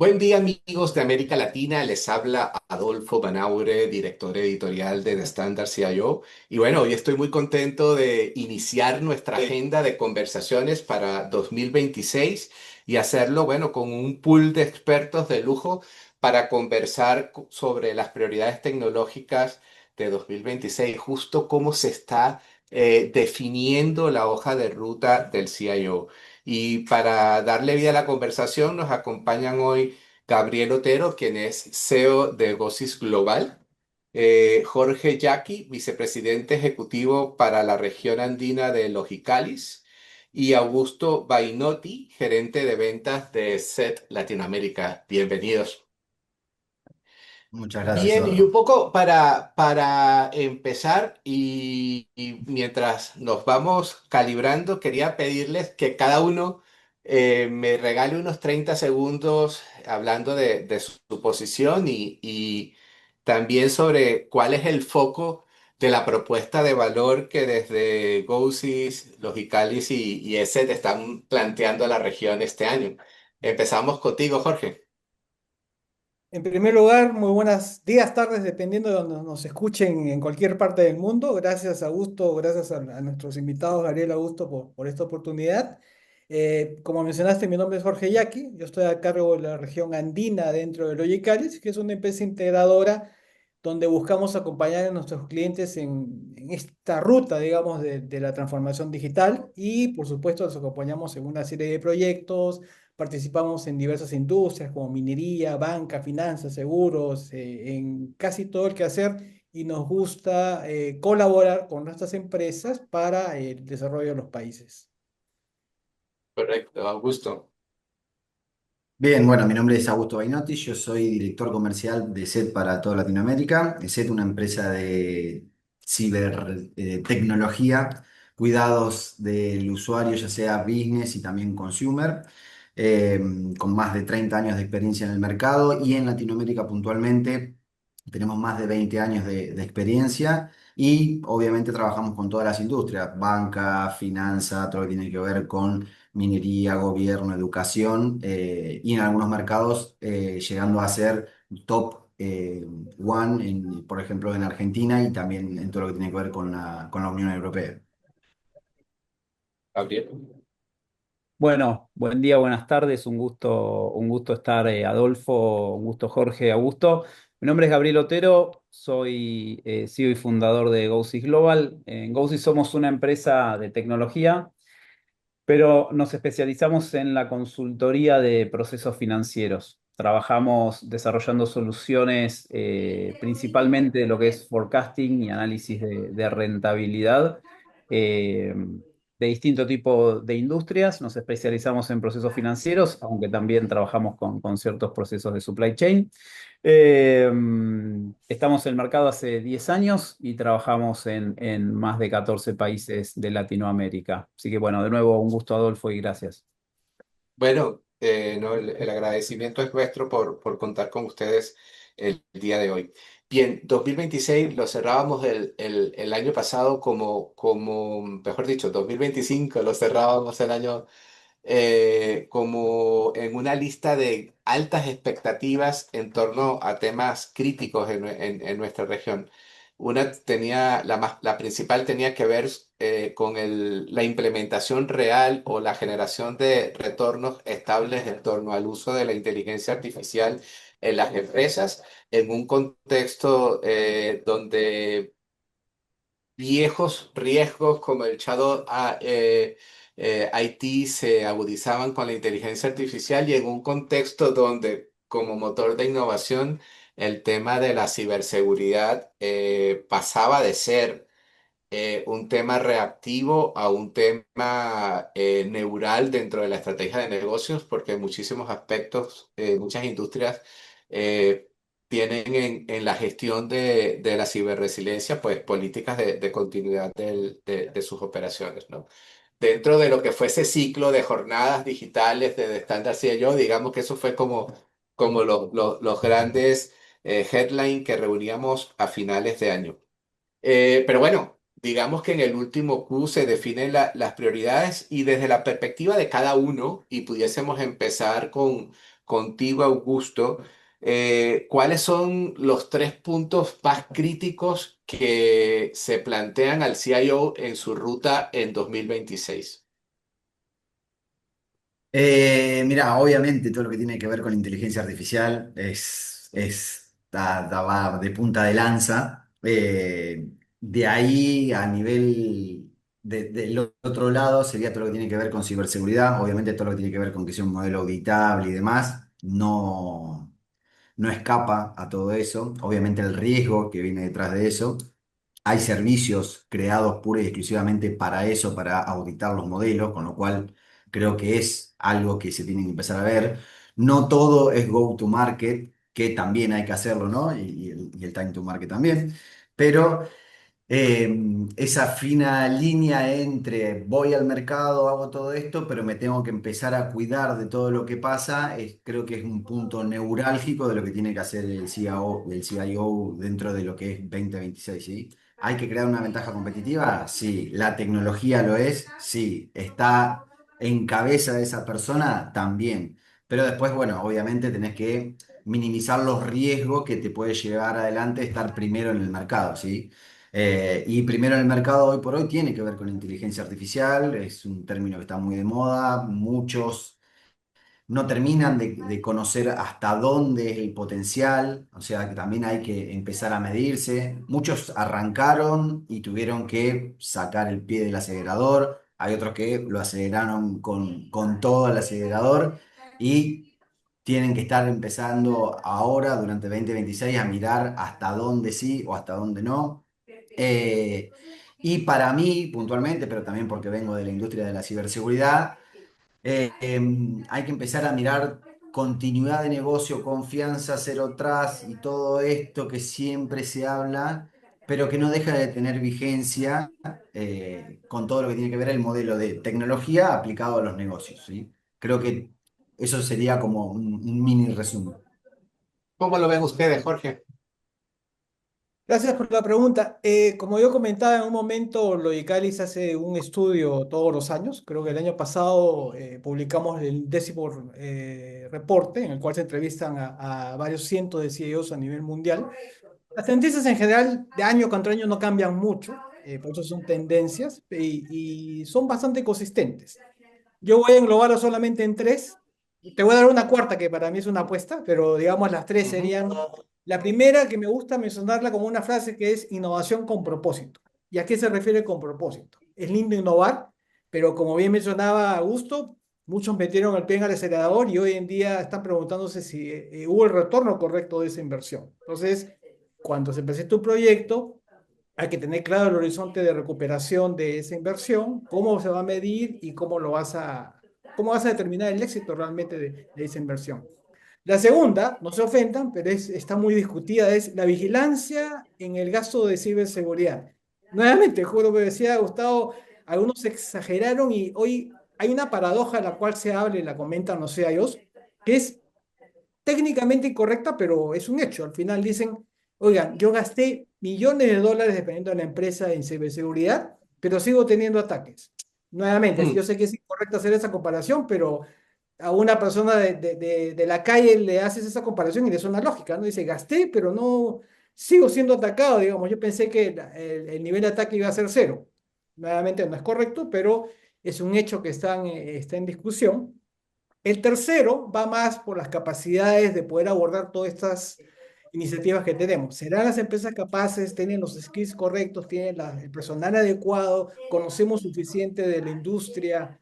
Buen día amigos de América Latina, les habla Adolfo Banaure, director editorial de The Standard CIO. Y bueno, hoy estoy muy contento de iniciar nuestra agenda de conversaciones para 2026 y hacerlo, bueno, con un pool de expertos de lujo para conversar sobre las prioridades tecnológicas de 2026, justo cómo se está definiendo la hoja de ruta del CIO. Y para darle vida a la conversación, nos acompañan hoy Gabriel Otero, quien es CEO de Gosis Global, Jorge Yaqui, vicepresidente ejecutivo para la región andina de Logicalis, y Augusto Bainotti, gerente de ventas de SET Latinoamérica. Bienvenidos. Muchas gracias, Bien, y un Eduardo. poco para empezar y mientras nos vamos calibrando, quería pedirles que cada uno me regale unos 30 segundos hablando de su posición y también sobre cuál es el foco de la propuesta de valor que desde GOSIS, Logicalis y ESET están planteando a la región este año. Empezamos contigo, Jorge. En primer lugar, muy buenos días, tardes, dependiendo de donde nos escuchen en cualquier parte del mundo. Gracias, Augusto, gracias a nuestros invitados, Gabriel, Augusto, por esta oportunidad. Como mencionaste, mi nombre es Jorge Yaqui, yo estoy a cargo de la región andina dentro de Logicalis, que es una empresa integradora donde buscamos acompañar a nuestros clientes en esta ruta, digamos, de la transformación digital y, por supuesto, los acompañamos en una serie de proyectos. Participamos en diversas industrias como minería, banca, finanzas, seguros, en casi todo el quehacer y nos gusta colaborar con nuestras empresas para el desarrollo de los países. Correcto, Augusto. Bien, bueno, mi nombre es Augusto Bainotti, yo soy director comercial de SET para toda Latinoamérica. SET, una empresa de cibertecnología, cuidados del usuario, ya sea business y también consumer, eh, con más de 30 años de experiencia en el mercado y en Latinoamérica puntualmente tenemos más de 20 años de experiencia y obviamente trabajamos con todas las industrias, banca, finanza, todo lo que tiene que ver con minería, gobierno, educación, y en algunos mercados llegando a ser top one, por ejemplo, en Argentina y también en todo lo que tiene que ver con la Unión Europea. Gabriel. Bueno, buen día, buenas tardes, un gusto estar, Adolfo, un gusto Jorge, Augusto. Mi nombre es Gabriel Otero, soy CEO y fundador de GoSys Global. En GoSys somos una empresa de tecnología, pero nos especializamos en la consultoría de procesos financieros. Trabajamos desarrollando soluciones principalmente de lo que es forecasting y análisis de rentabilidad eh, de distinto tipo de industrias. Nos especializamos en procesos financieros, aunque también trabajamos con ciertos procesos de supply chain. Eh, Estamos en el mercado hace 10 años y trabajamos en más de 14 países de Latinoamérica. Así que bueno, de nuevo un gusto, Adolfo, y gracias. Bueno, no, el agradecimiento es nuestro por contar con ustedes el día de hoy. Bien, 2026 lo cerrábamos el año pasado mejor dicho, 2025 lo cerrábamos el año como en una lista de altas expectativas en torno a temas críticos en nuestra región. Una tenía, la principal tenía que ver con la implementación real o la generación de retornos estables en torno al uso de la inteligencia artificial en las empresas, en un contexto donde viejos riesgos como el Shadow IT se agudizaban con la inteligencia artificial y en un contexto donde como motor de innovación el tema de la ciberseguridad pasaba de ser un tema reactivo a un tema neural dentro de la estrategia de negocios, porque en muchísimos aspectos, muchas industrias eh, tienen en la gestión de la ciberresiliencia, pues políticas de continuidad de sus operaciones, ¿no? Dentro de lo que fue ese ciclo de jornadas digitales de Standard CIO, digamos que eso fue como los grandes headlines que reuníamos a finales de año. Pero bueno, digamos que en el último Q se definen las prioridades y desde la perspectiva de cada uno, y pudiésemos empezar contigo, Augusto, ¿cuáles son los tres puntos más críticos que se plantean al CIO en su ruta en 2026? Mira, obviamente todo lo que tiene que ver con inteligencia artificial va de punta de lanza. De ahí a nivel del otro lado sería todo lo que tiene que ver con ciberseguridad. Obviamente todo lo que tiene que ver con que sea un modelo auditable y demás. No escapa a todo eso. Obviamente el riesgo que viene detrás de eso. Hay servicios creados pura y exclusivamente para eso, para auditar los modelos, con lo cual creo que es algo que se tiene que empezar a ver. No todo es go to market, que también hay que hacerlo, ¿no? Y el time to market también. Pero esa fina línea entre voy al mercado, hago todo esto, pero me tengo que empezar a cuidar de todo lo que pasa, creo que es un punto neurálgico de lo que tiene que hacer el CIO dentro de lo que es 2026, ¿sí? ¿Hay que crear una ventaja competitiva? Sí. ¿La tecnología lo es? Sí. ¿Está en cabeza de esa persona? También. Pero después, bueno, obviamente tenés que minimizar los riesgos que te puede llevar adelante estar primero en el mercado, ¿sí? Y primero en el mercado hoy por hoy tiene que ver con inteligencia artificial, es un término que está muy de moda, muchos no terminan de conocer hasta dónde es el potencial, o sea que también hay que empezar a medirse. Muchos arrancaron y tuvieron que sacar el pie del acelerador, hay otros que lo aceleraron con todo el acelerador y tienen que estar empezando ahora, durante 2026, a mirar hasta dónde sí o hasta dónde no. Eh, y para mí, puntualmente, pero también porque vengo de la industria de la ciberseguridad, hay que empezar a mirar continuidad de negocio, confianza, cero trust y todo esto que siempre se habla, pero que no deja de tener vigencia con todo lo que tiene que ver el modelo de tecnología aplicado a los negocios, ¿sí? Creo que eso sería como un mini resumen. ¿Cómo lo ven ustedes, Jorge? Gracias por la pregunta. Como yo comentaba en un momento, Logicalis hace un estudio todos los años. Creo que el año pasado publicamos el 10º reporte en el cual se entrevistan a varios cientos de CEOs a nivel mundial. Las tendencias en general de año contra año no cambian mucho, por eso son tendencias y son bastante consistentes. Yo voy a englobarlo solamente en tres. Te voy a dar una cuarta que para mí es una apuesta, pero digamos las tres Ujú. serían la primera que me gusta mencionarla como una frase que es innovación con propósito. ¿Y a qué se refiere con propósito? Es lindo innovar, pero como bien mencionaba Augusto, muchos metieron el pie en el acelerador y hoy en día están preguntándose si hubo el retorno correcto de esa inversión. Entonces, cuando se presenta un proyecto, hay que tener claro el horizonte de recuperación de esa inversión, cómo se va a medir y cómo vas a determinar el éxito realmente de esa inversión. La segunda, no se ofendan, pero está muy discutida, es la vigilancia en el gasto de ciberseguridad. Nuevamente, como decía Gustavo, algunos exageraron y hoy hay una paradoja a la cual se habla y la comentan los CIOs, que es técnicamente incorrecta, pero es un hecho. Al final dicen, oigan, yo gasté millones de dólares dependiendo de la empresa en ciberseguridad, pero sigo teniendo ataques. Nuevamente, yo Mm. sé que es incorrecto hacer esa comparación, pero a una persona de la calle le haces esa comparación y le suena lógica, ¿no? Dice, gasté, pero no, sigo siendo atacado, digamos. Yo pensé que el nivel de ataque iba a ser cero. Nuevamente no es correcto, pero es un hecho que está en discusión. El tercero va más por las capacidades de poder abordar todas estas iniciativas que tenemos. ¿Serán las empresas capaces? ¿Tienen los skills correctos? ¿Tienen el personal adecuado? ¿Conocemos suficiente de la industria,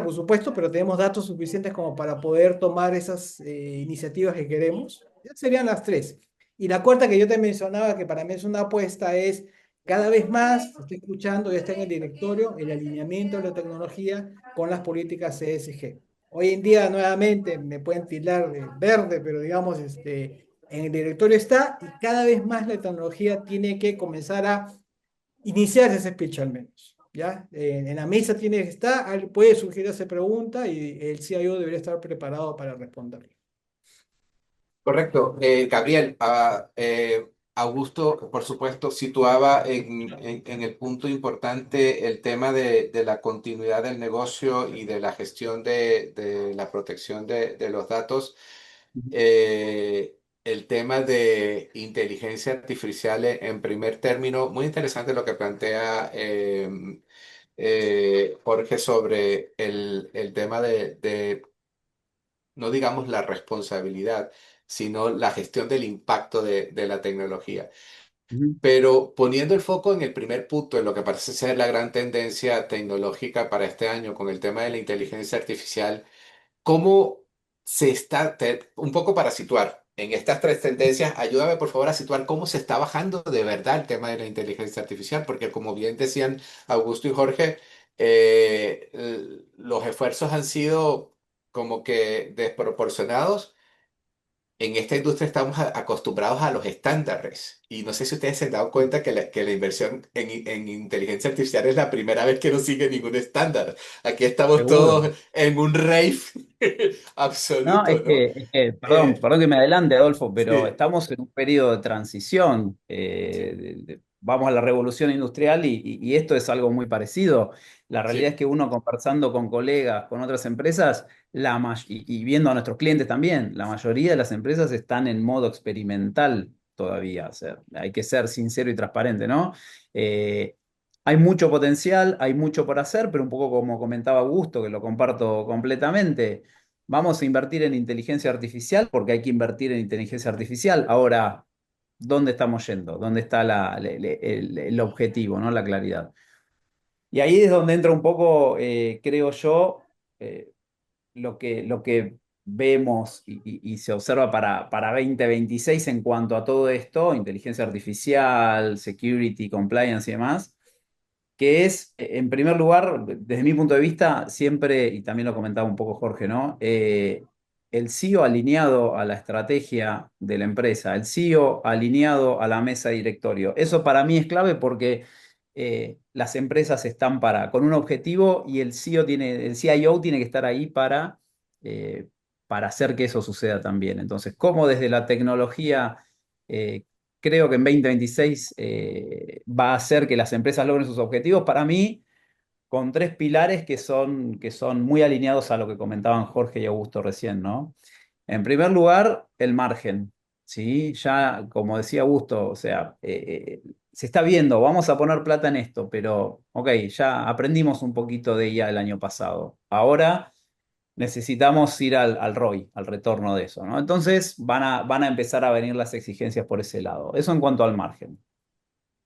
por supuesto, pero tenemos datos suficientes como para poder tomar esas iniciativas que queremos? Esas serían las tres. Y la cuarta que yo te mencionaba, que para mí es una apuesta, es cada vez más, estoy escuchando, ya está en el directorio, el alineamiento de la tecnología con las políticas ESG. Hoy en día, nuevamente, me pueden tildar de verde, pero digamos, en el directorio está y cada vez más la tecnología tiene que comenzar a iniciar ese speech al menos. ¿Ya? En la mesa tiene que estar, puede surgir esa pregunta y el CIO debería estar preparado para responderle. Correcto. Gabriel, Augusto, por supuesto, situaba en el punto importante el tema de la continuidad del negocio y de la gestión de la protección de los datos. Ujú, El tema de inteligencia artificial en primer término, muy interesante lo que plantea Jorge sobre el tema no digamos la responsabilidad, sino la gestión del impacto de la tecnología. ujú, Pero poniendo el foco en el primer punto, en lo que parece ser la gran tendencia tecnológica para este año con el tema de la inteligencia artificial, ¿cómo se está, un poco para situar en estas tres tendencias, ayúdame por favor a situar cómo se está bajando de verdad el tema de la inteligencia artificial? Porque como bien decían Augusto y Jorge, los esfuerzos han sido como que desproporcionados. En esta industria estamos acostumbrados a los estándares y no sé si ustedes se han dado cuenta que la inversión en inteligencia artificial es la primera vez que no sigue ningún estándar. Aquí estamos seguro. todos en un rave No, absoluto, ¿no? perdón, Eh, perdón que me adelante, Adolfo, pero sí, estamos en un periodo de transición. sí, Vamos a la revolución industrial y esto es algo muy parecido. La realidad es sí, que uno conversando con colegas, con otras empresas, y viendo a nuestros clientes también, la mayoría de las empresas están en modo experimental todavía. O sea, hay que ser sincero y transparente, ¿no? Eh, Hay mucho potencial, hay mucho por hacer, pero un poco como comentaba Augusto, que lo comparto completamente. Vamos a invertir en inteligencia artificial porque hay que invertir en inteligencia artificial. Ahora, ¿dónde estamos yendo? ¿Dónde está el objetivo, ¿no? La claridad. Y ahí es donde entra un poco, creo yo, eh, lo que vemos y se observa para 2026 en cuanto a todo esto, inteligencia artificial, security, compliance y demás, que es, en primer lugar, desde mi punto de vista, siempre, y también lo comentaba un poco Jorge, ¿no? El CEO alineado a la estrategia de la empresa, el CEO alineado a la mesa de directorio. Eso para mí es clave porque las empresas están con un objetivo y el CIO tiene que estar ahí eh, para hacer que eso suceda también. Entonces, cómo desde la tecnología eh, creo que en 2026 va a hacer que las empresas logren sus objetivos, para mí, con tres pilares que son muy alineados a lo que comentaban Jorge y Augusto recién, ¿no? En primer lugar, el margen, ¿sí? Ya, como decía Augusto, o sea, se está viendo, vamos a poner plata en esto, pero, ok, ya aprendimos un poquito de ella el año pasado. Ahora necesitamos ir al ROI, al retorno de eso, ¿no? Entonces van a empezar a venir las exigencias por ese lado. Eso en cuanto al margen.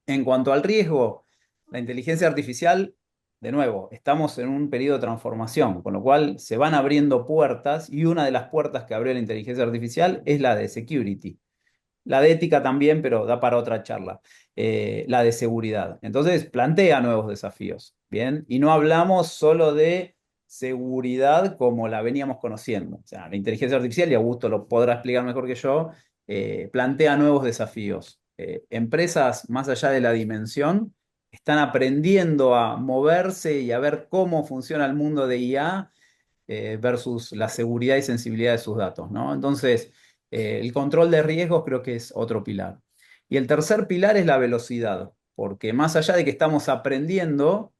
En cuanto al riesgo, la inteligencia artificial, de nuevo, estamos en un periodo de transformación, con lo cual se van abriendo puertas y una de las puertas que abrió la inteligencia artificial es la de security. La de ética también, pero da para otra charla. La de seguridad. Entonces, plantea nuevos desafíos, ¿bien? Y no hablamos solo de seguridad como la veníamos conociendo. O sea, la inteligencia artificial, y Augusto lo podrá explicar mejor que yo, plantea nuevos desafíos. Empresas, más allá de la dimensión, están aprendiendo a moverse y a ver cómo funciona el mundo de IA versus la seguridad y sensibilidad de sus datos, ¿no? Entonces, el control de riesgos creo que es otro pilar. Y el tercer pilar es la velocidad, porque más allá de que estamos aprendiendo,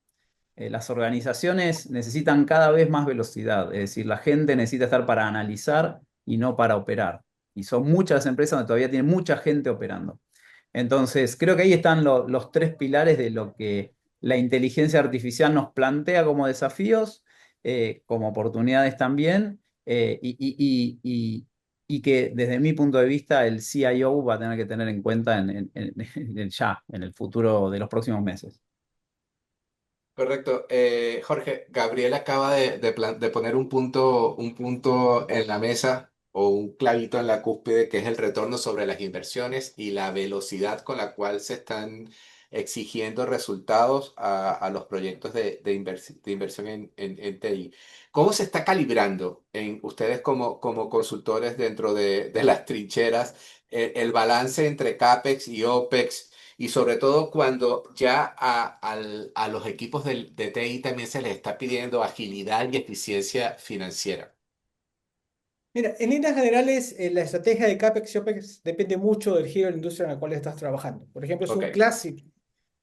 las organizaciones necesitan cada vez más velocidad, es decir, la gente necesita estar para analizar y no para operar. Y son muchas empresas donde todavía tienen mucha gente operando. Entonces, creo que ahí están los tres pilares de lo que la inteligencia artificial nos plantea como desafíos, como oportunidades también, y que desde mi punto de vista el CIO va a tener que tener en cuenta en el futuro de los próximos meses. correcto. Jorge, Gabriel acaba de poner un punto en la mesa o un clavito en la cúspide, que es el retorno sobre las inversiones y la velocidad con la cual se están exigiendo resultados a los proyectos de inversión en TI. ¿Cómo se está calibrando en ustedes como consultores dentro de las trincheras el balance entre CAPEX y OPEX? Y sobre todo cuando ya a los equipos de TI también se les está pidiendo agilidad y eficiencia financiera. Mira, en líneas generales, la estrategia de CAPEX y OPEX depende mucho del giro de la industria en la cual estás trabajando. Por ejemplo, es un Ok, clásico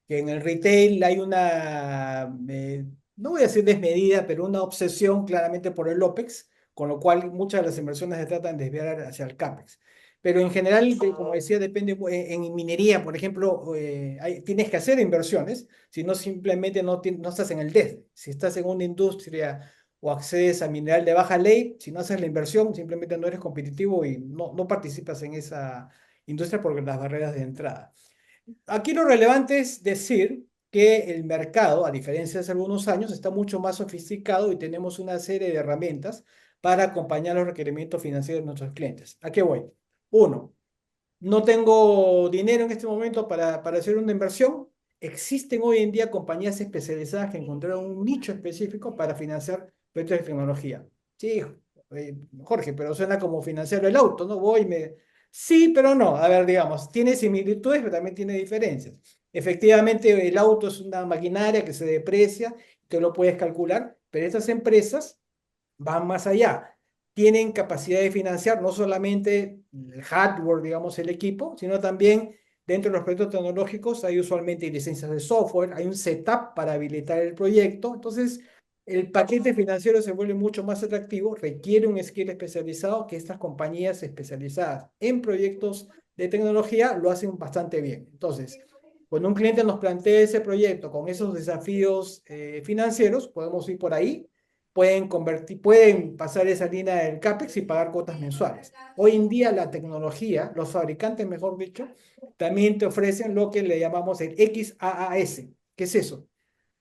que en el retail hay una, no voy a decir desmedida, pero una obsesión claramente por el OPEX, con lo cual muchas de las inversiones se tratan de desviar hacia el CAPEX. Pero en general, como decía, depende, en minería, por ejemplo, tienes que hacer inversiones, si no simplemente no estás en el DES. Si estás en una industria o accedes a mineral de baja ley, si no haces la inversión, simplemente no eres competitivo y no participas en esa industria por las barreras de entrada. Aquí lo relevante es decir que el mercado, a diferencia de hace algunos años, está mucho más sofisticado y tenemos una serie de herramientas para acompañar los requerimientos financieros de nuestros clientes. ¿A qué voy? Uno, no tengo dinero en este momento para hacer una inversión. Existen hoy en día compañías especializadas que encontraron un nicho específico para financiar proyectos de tecnología. Sí, Jorge, pero suena como financiar el auto, ¿no? Sí, pero no. A ver, digamos, tiene similitudes, pero también tiene diferencias. Efectivamente, el auto es una maquinaria que se deprecia, que lo puedes calcular, pero estas empresas van más allá. Tienen capacidad de financiar no solamente el hardware, digamos, el equipo, sino también dentro de los proyectos tecnológicos hay usualmente licencias de software, hay un setup para habilitar el proyecto. Entonces, el paquete financiero se vuelve mucho más atractivo, requiere un skill especializado que estas compañías especializadas en proyectos de tecnología lo hacen bastante bien. Entonces, cuando un cliente nos plantea ese proyecto con esos desafíos financieros, podemos ir por ahí, pueden pasar esa línea del CAPEX y pagar cuotas mensuales. Hoy en día la tecnología, los fabricantes, mejor dicho, también te ofrecen lo que le llamamos el XaaS. ¿Qué es eso?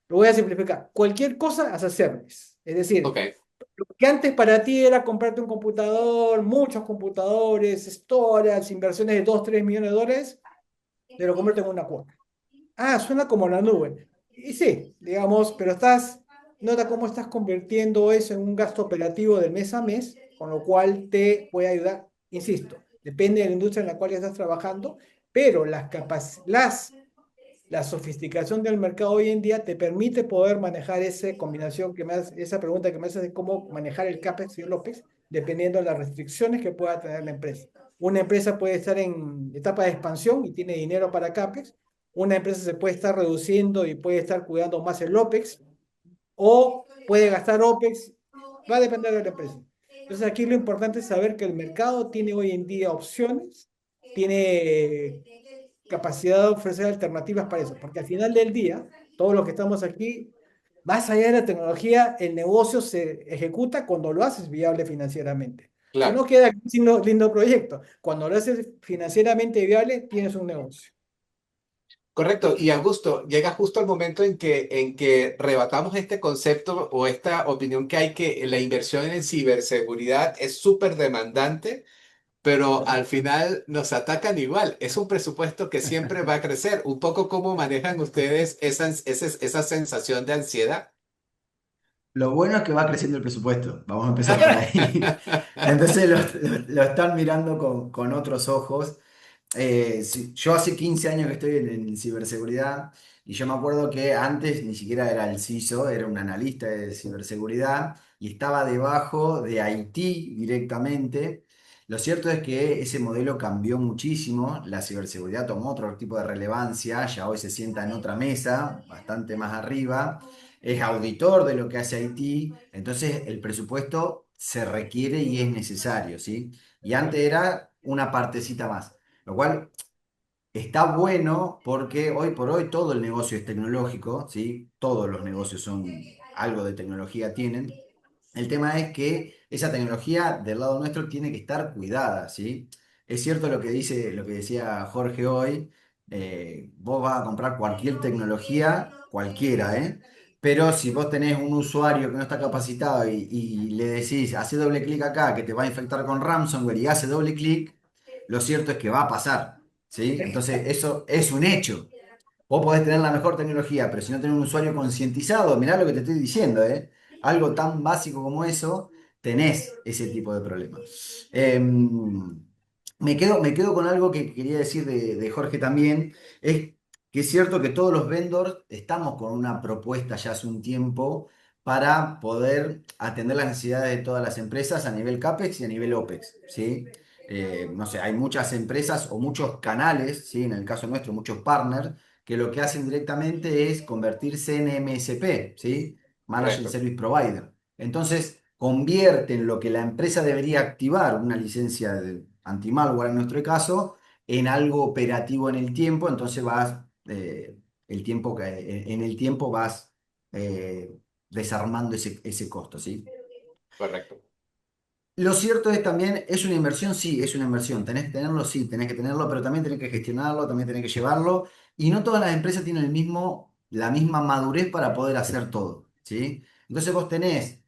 Lo voy a simplificar. Cualquier cosa as a service. Es decir, ok, lo que antes para ti era comprarte un computador, muchos computadores, storage, inversiones de 2 3 millones de dólares, te lo convierten en una cuota. Ah, suena como la nube. Y sí, digamos, pero nota cómo estás convirtiendo eso en un gasto operativo del mes a mes, con lo cual te puede ayudar, insisto, depende de la industria en la cual estás trabajando, pero la sofisticación del mercado hoy en día te permite poder manejar esa combinación esa pregunta que me haces de cómo manejar el CAPEX y el OPEX, dependiendo de las restricciones que pueda tener la empresa. Una empresa puede estar en etapa de expansión y tiene dinero para CAPEX, una empresa se puede estar reduciendo y puede estar cuidando más el OPEX, o puede gastar OPEX, va a depender de la empresa. Entonces aquí lo importante es saber que el mercado tiene hoy en día opciones, tiene capacidad de ofrecer alternativas para eso, porque al final del día, todos los que estamos aquí, más allá de la tecnología, el negocio se ejecuta cuando lo haces viable financieramente. Si claro. no queda un lindo proyecto, cuando lo haces financieramente viable, tienes un negocio. Correcto. Y Augusto, llega justo el momento en que rebatamos este concepto o esta opinión que hay que la inversión en ciberseguridad es súper demandante, pero al final nos atacan igual. Es un presupuesto que siempre va a crecer. Un poco cómo manejan ustedes esa sensación de ansiedad. Lo bueno es que va creciendo el presupuesto, vamos a empezar por ahí. Entonces lo están mirando con otros ojos. Sí, yo hace 15 años que estoy en ciberseguridad y yo me acuerdo que antes ni siquiera era el CISO, era un analista de ciberseguridad y estaba debajo de IT directamente. Lo cierto es que ese modelo cambió muchísimo, la ciberseguridad tomó otro tipo de relevancia, ya hoy se sienta en otra mesa, bastante más arriba, es auditor de lo que hace IT, entonces el presupuesto se requiere y es necesario, ¿sí? Y antes era una partecita más. Lo cual está bueno porque hoy por hoy todo el negocio es tecnológico, ¿sí? Todos los negocios son algo de tecnología tienen. El tema es que esa tecnología del lado nuestro tiene que estar cuidada, ¿sí? Es cierto lo que decía Jorge hoy, vos vas a comprar cualquier tecnología, cualquiera, ¿eh? Pero si vos tenés un usuario que no está capacitado y le decís, hace doble clic acá, que te va a infectar con ransomware y hace doble clic, lo cierto es que va a pasar, ¿sí? Entonces eso es un hecho. Vos podés tener la mejor tecnología, pero si no tenés un usuario concientizado, mirá lo que te estoy diciendo, ¿eh? Algo tan básico como eso, tenés ese tipo de problemas. Me quedo con algo que quería decir de Jorge también, es que es cierto que todos los vendors estamos con una propuesta ya hace un tiempo para poder atender las necesidades de todas las empresas a nivel CAPEX y a nivel OPEX, ¿sí? No sé, hay muchas empresas o muchos canales, ¿sí? En el caso nuestro, muchos partners, que lo que hacen directamente es convertirse en MSP, ¿sí? Managed Correcto. Service Provider. Entonces, convierten lo que la empresa debería activar, una licencia de anti-malware en nuestro caso, en algo operativo en el tiempo, entonces el tiempo en el tiempo vas desarmando ese costo, ¿sí? Correcto. Lo cierto es también, es una inversión, sí, es una inversión. Tenés que tenerlo, sí, tenés que tenerlo, pero también tenés que gestionarlo, también tenés que llevarlo. Y no todas las empresas tienen la misma madurez para poder hacer todo, ¿sí? Entonces vos tenés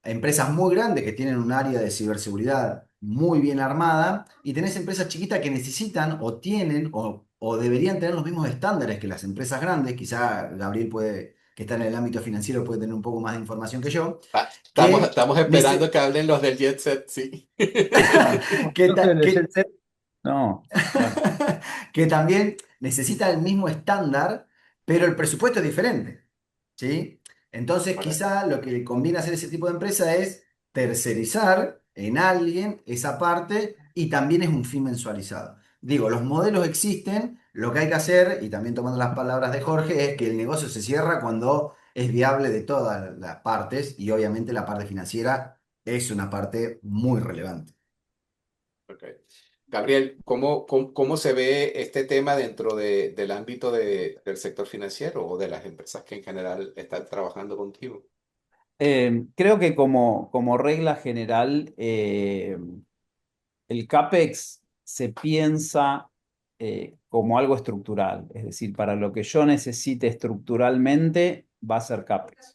empresas muy grandes que tienen un área de ciberseguridad muy bien armada y tenés empresas chiquitas que necesitan o tienen o deberían tener los mismos estándares que las empresas grandes. Quizá Gabriel puede, que está en el ámbito financiero, puede tener un poco más de información que yo, que, Estamos esperando nece- que hablen los del Jet Set, sí. que, Yo soy ta- el que jet set. No, bueno. que también necesita el mismo estándar, pero el presupuesto es diferente, ¿sí? Entonces, Correcto. quizá lo que le conviene hacer a ese tipo de empresa es tercerizar en alguien esa parte y también es un fin mensualizado. Digo, los modelos existen, lo que hay que hacer, y también tomando las palabras de Jorge, es que el negocio se cierra cuando es viable de todas las partes y obviamente la parte financiera es una parte muy relevante. Ok. Gabriel, ¿cómo se ve este tema dentro del ámbito del sector financiero o de las empresas que en general están trabajando contigo? Creo que como regla general, el CAPEX se piensa como algo estructural, es decir, para lo que yo necesite estructuralmente va a ser CAPEX.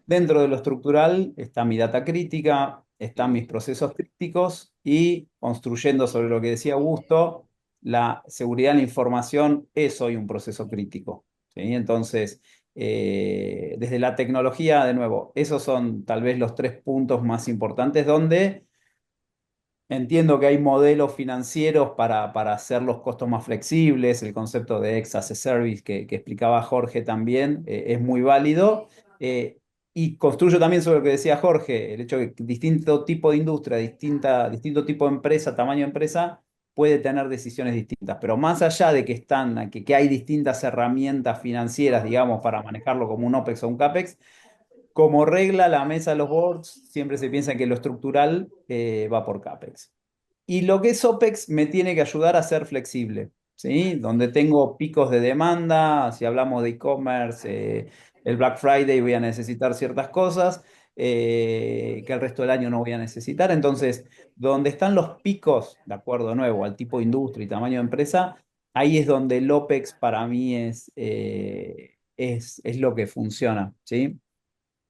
Dentro de lo estructural está mi data crítica, están Mm, mis procesos críticos y construyendo sobre lo que decía Augusto, la seguridad de la información es hoy un proceso crítico. ¿Sí? Entonces, desde la tecnología, de nuevo, esos son tal vez los tres puntos más importantes donde entiendo que hay modelos financieros para hacer los costos más flexibles, el concepto de ex as a service que explicaba Jorge también es muy válido. Y construyo también sobre lo que decía Jorge, el hecho de que distinto tipo de industria, distinto tipo de empresa, tamaño de empresa, puede tener decisiones distintas. Pero más allá de que hay distintas herramientas financieras, digamos, para manejarlo como un OPEX o un CAPEX, como regla, la mesa de los boards siempre se piensa que lo estructural va por CAPEX. Y lo que es OPEX me tiene que ayudar a ser flexible, ¿sí? Donde tengo picos de demanda, si hablamos de e-commerce, el Black Friday voy a necesitar ciertas cosas que el resto del año no voy a necesitar. Entonces, donde están los picos, de acuerdo de nuevo al tipo de industria y tamaño de empresa, ahí es donde el OPEX para mí es lo que funciona, ¿sí?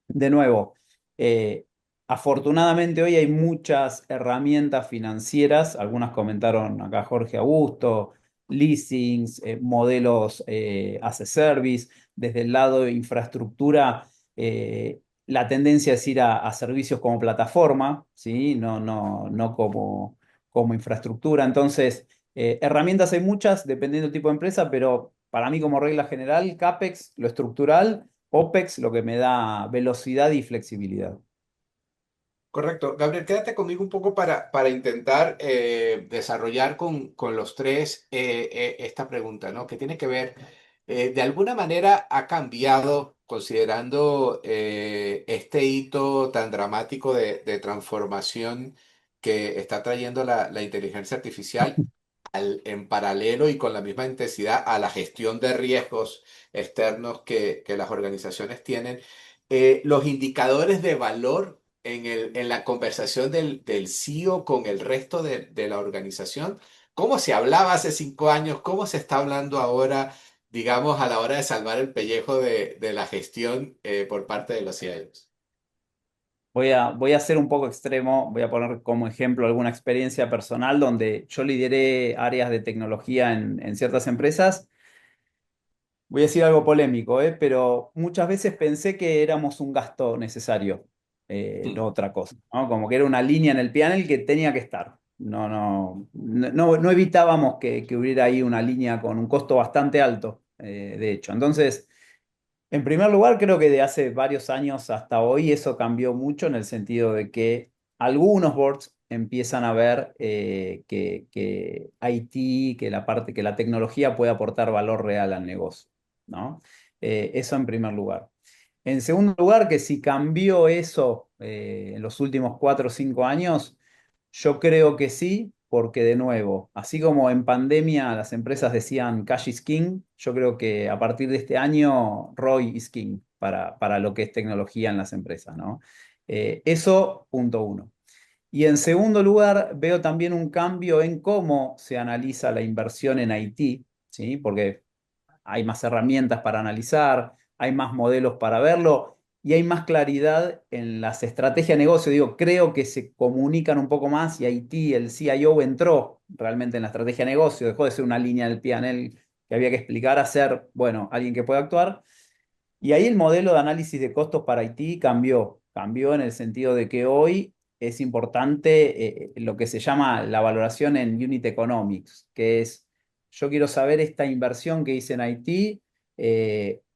De nuevo, eh, afortunadamente hoy hay muchas herramientas financieras, algunas comentaron acá Jorge Augusto, leasings, modelos as a service, desde el lado de infraestructura, la tendencia es ir a servicios como plataforma, ¿sí? No como infraestructura. Entonces, herramientas hay muchas, dependiendo del tipo de empresa, pero para mí como regla general, CAPEX, lo estructural. OPEX lo que me da velocidad y flexibilidad. correcto. Gabriel, quédate conmigo un poco para intentar desarrollar con los tres esta pregunta, ¿no? Que tiene que ver, de alguna manera ha cambiado, considerando este hito tan dramático de transformación que está trayendo la inteligencia artificial en paralelo y con la misma intensidad a la gestión de riesgos externos que las organizaciones tienen. Los indicadores de valor en la conversación del CEO con el resto de la organización, ¿cómo se hablaba hace 5 años? ¿Cómo se está hablando ahora, digamos, a la hora de salvar el pellejo de la gestión por parte de los CIOs? Voy a ser un poco extremo, voy a poner como ejemplo alguna experiencia personal donde yo lideré áreas de tecnología en ciertas empresas. Voy a decir algo polémico, pero muchas veces pensé que éramos un gasto necesario, Hmm. no otra cosa, ¿no? Como que era una línea en el panel que tenía que estar. No evitábamos que hubiera ahí una línea con un costo bastante alto, de hecho. Entonces, En primer lugar, creo que de hace varios años hasta hoy eso cambió mucho en el sentido de que algunos boards empiezan a ver que IT, que la tecnología puede aportar valor real al negocio, ¿no? Eso en primer lugar. En segundo lugar, que si cambió eso en los últimos 4 o 5 años, yo creo que sí, porque de nuevo, así como en pandemia las empresas decían cash is king, yo creo que a partir de este año ROI is king para lo que es tecnología en las empresas, ¿no? Eso, punto uno. Y en segundo lugar, veo también un cambio en cómo se analiza la inversión en IT, ¿sí? Porque hay más herramientas para analizar, hay más modelos para verlo y hay más claridad en las estrategias de negocio. Digo, creo que se comunican un poco más y Haití, el CIO entró realmente en la estrategia de negocio, dejó de ser una línea del P&L que había que explicar a ser, bueno, alguien que pueda actuar. Y ahí el modelo de análisis de costos para Haití cambió en el sentido de que hoy es importante lo que se llama la valoración en Unit Economics, que es, yo quiero saber esta inversión que hice en Haití,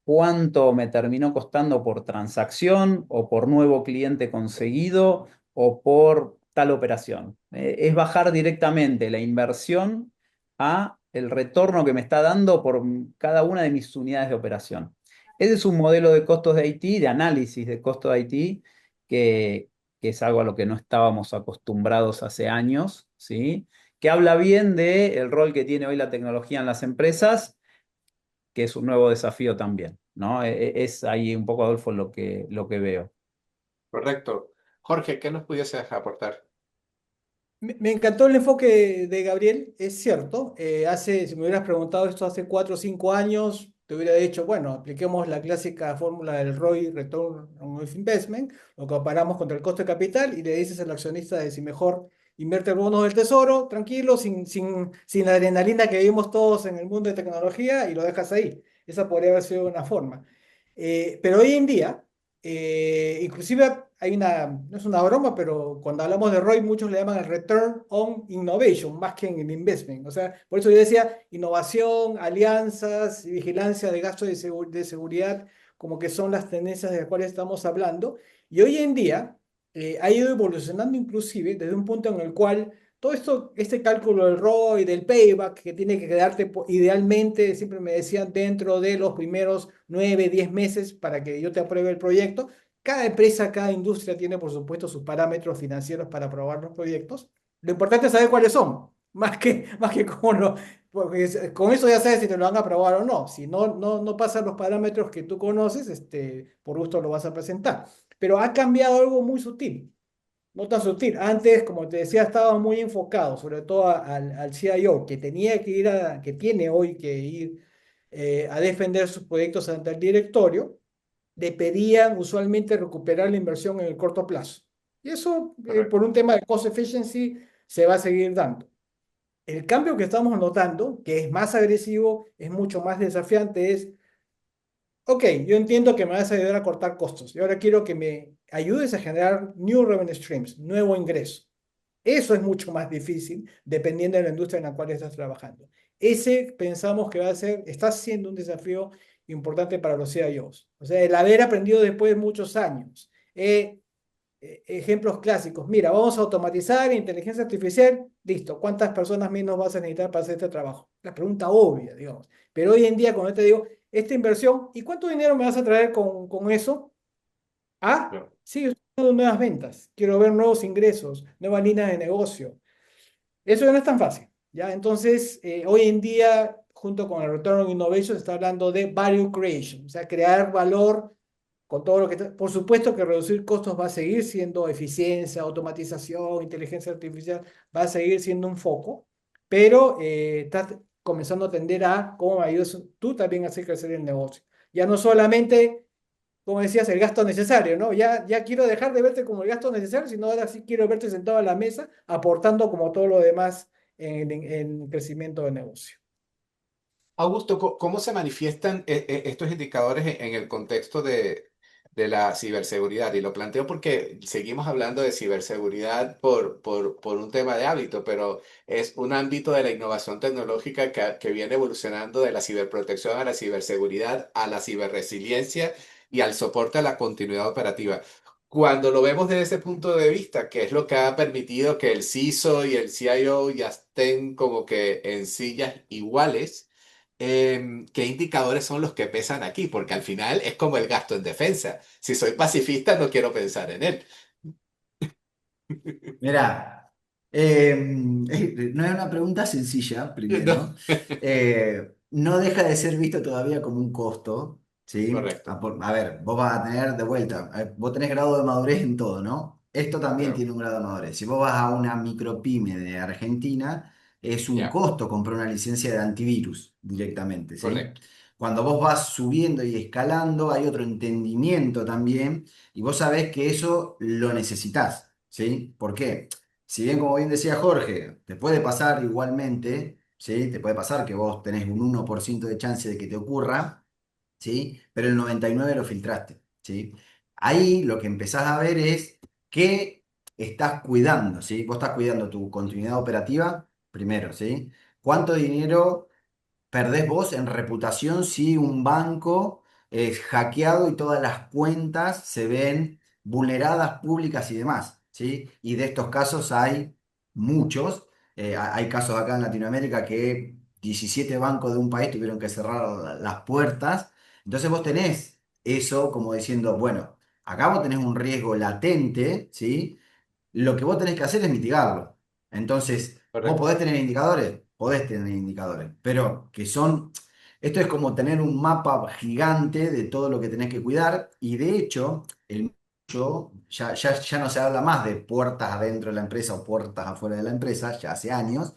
cuánto me terminó costando por transacción o por nuevo cliente conseguido o por tal operación. Es bajar directamente la inversión a el retorno que me está dando por cada una de mis unidades de operación. Ese es un modelo de costos de IT, de análisis de costos de IT, que, que es algo a lo que no estábamos acostumbrados hace años, ¿sí? Que habla bien del rol que tiene hoy la tecnología en las empresas, que es un nuevo desafío también, ¿no? Es ahí un poco, Adolfo, lo que veo. Correcto. Jorge, ¿qué nos pudiese aportar? Me encantó el enfoque de Gabriel, es cierto. Si me hubieras preguntado esto hace 4 o 5 años, te hubiera dicho, bueno, apliquemos la clásica fórmula del ROI, Return on Investment, lo comparamos contra el costo de capital y le dices al accionista de si mejor invierte el bono del tesoro, tranquilo, sin la adrenalina que vivimos todos en el mundo de tecnología y lo dejas ahí. Esa podría haber sido una forma. Pero hoy en día, inclusive hay no es una broma, pero cuando hablamos de ROI, muchos le llaman el Return on Innovation, más que en el investment. O sea, por eso yo decía innovación, alianzas y vigilancia de gastos de seguridad, como que son las tendencias de las cuales estamos hablando. Y hoy en día ha ido evolucionando inclusive desde un punto en el cual todo esto, este cálculo del ROI, del payback, que tiene que quedarte idealmente, siempre me decían, dentro de los primeros 9, 10 meses para que yo te apruebe el proyecto. Cada empresa, cada industria tiene, por supuesto, sus parámetros financieros para aprobar los proyectos. Lo importante es saber cuáles son, más que cómo lo, porque con eso ya sabes si te lo van a aprobar o no. Si no pasan los parámetros que tú conoces, por gusto lo vas a presentar. Pero ha cambiado algo muy sutil, no tan sutil. Antes, como te decía, estaba muy enfocado, sobre todo al CIO, que tenía que ir que tiene hoy que ir a defender sus proyectos ante el directorio. Le pedían usualmente recuperar la inversión en el corto plazo. Y eso, por Correcto. un tema de cost efficiency, se va a seguir dando. El cambio que estamos notando, que es más agresivo, es mucho más desafiante, es, ok, yo entiendo que me vas a ayudar a cortar costos y ahora quiero que me ayudes a generar new revenue streams, nuevo ingreso. Eso es mucho más difícil dependiendo de la industria en la cual estás trabajando. Ese pensamos que está siendo un desafío importante para los CIOs. O sea, el haber aprendido después de muchos años. Ejemplos clásicos. Mira, vamos a automatizar inteligencia artificial. Listo. ¿Cuántas personas menos vas a necesitar para hacer este trabajo? La pregunta obvia, digamos. Pero hoy en día, cuando te digo, esta inversión, ¿y cuánto dinero me vas a traer con eso? Ah, No. sí, estoy haciendo nuevas ventas. Quiero ver nuevos ingresos, nuevas líneas de negocio. Eso ya no es tan fácil, ¿ya? Entonces, hoy en día, junto con el Return on Innovation, se está hablando de value creation, o sea, crear valor con todo lo que... Por supuesto que reducir costos va a seguir siendo eficiencia, automatización, inteligencia artificial, va a seguir siendo un foco, pero estás comenzando a atender a cómo ayudas tú también a hacer crecer el negocio. Ya no solamente como decías, el gasto necesario, ¿no? Ya quiero dejar de verte como el gasto necesario, sino ahora sí quiero verte sentado a la mesa, aportando como todo lo demás en crecimiento del negocio. Augusto, ¿cómo se manifiestan estos indicadores en el contexto de la ciberseguridad. Y lo planteo porque seguimos hablando de ciberseguridad por un tema de hábito, pero es un ámbito de la innovación tecnológica que viene evolucionando de la ciberprotección a la ciberseguridad, a la ciberresiliencia y al soporte a la continuidad operativa. Cuando lo vemos desde ese punto de vista, que es lo que ha permitido que el CISO y el CIO ya estén como que en sillas iguales, ¿qué indicadores son los que pesan aquí? Porque al final es como el gasto en defensa. Si soy pacifista, no quiero pensar en él. Mira, no es una pregunta sencilla, No. primero. No deja de ser visto todavía como un costo, ¿sí? Correcto, A ver, vos vas a tener de vuelta, vos tenés grado de madurez en todo, ¿no? Esto también claro. tiene un grado de madurez. Si vos vas a una micropyme de Argentina, es un Ya, costo comprar una licencia de antivirus directamente, ¿sí? correcto, Cuando vos vas subiendo y escalando, hay otro entendimiento también, y vos sabés que eso lo necesitas, ¿sí? ¿Por qué? Si bien, como bien decía Jorge, te puede pasar igualmente, ¿sí? Te puede pasar que vos tenés un 1% de chance de que te ocurra, ¿sí? Pero el 99 lo filtraste, ¿sí? Ahí lo que empezás a ver es que estás cuidando, ¿sí? Vos estás cuidando tu continuidad operativa primero, ¿sí? ¿Cuánto dinero perdés vos en reputación si un banco es hackeado y todas las cuentas se ven vulneradas, públicas y demás? ¿Sí? Y de estos casos hay muchos. Hay casos acá en Latinoamérica que 17 bancos de un país tuvieron que cerrar las puertas. Entonces vos tenés eso como diciendo, bueno, acá vos tenés un riesgo latente, ¿sí? Lo que vos tenés que hacer es mitigarlo. Entonces, vos correcto, podés tener indicadores, pero que son, esto es como tener un mapa gigante de todo lo que tenés que cuidar y de hecho, ya no se habla más de puertas adentro de la empresa o puertas afuera de la empresa, ya hace años.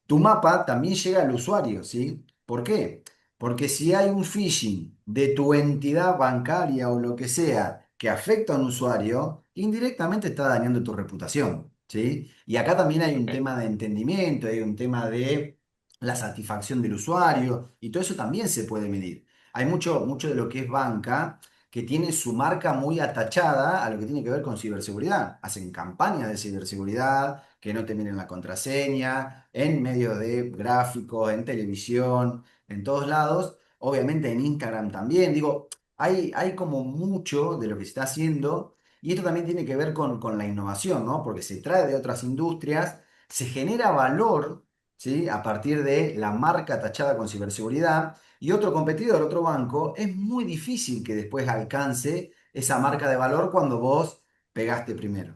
Tu mapa también llega al usuario, ¿sí? ¿Por qué? Porque si hay un phishing de tu entidad bancaria o lo que sea que afecta a un usuario, indirectamente está dañando tu reputación, ¿sí? Y acá también hay un ok, tema de entendimiento, hay un tema de la satisfacción del usuario y todo eso también se puede medir. Hay mucho de lo que es banca que tiene su marca muy atachada a lo que tiene que ver con ciberseguridad. Hacen campañas de ciberseguridad, que no te miren la contraseña, en medios de gráficos, en televisión, en todos lados, obviamente en Instagram también. Digo, hay como mucho de lo que se está haciendo y esto también tiene que ver con la innovación, ¿no? Porque se trae de otras industrias, se genera valor, ¿sí? A partir de la marca tachada con ciberseguridad y otro competidor, otro banco, es muy difícil que después alcance esa marca de valor cuando vos pegaste primero.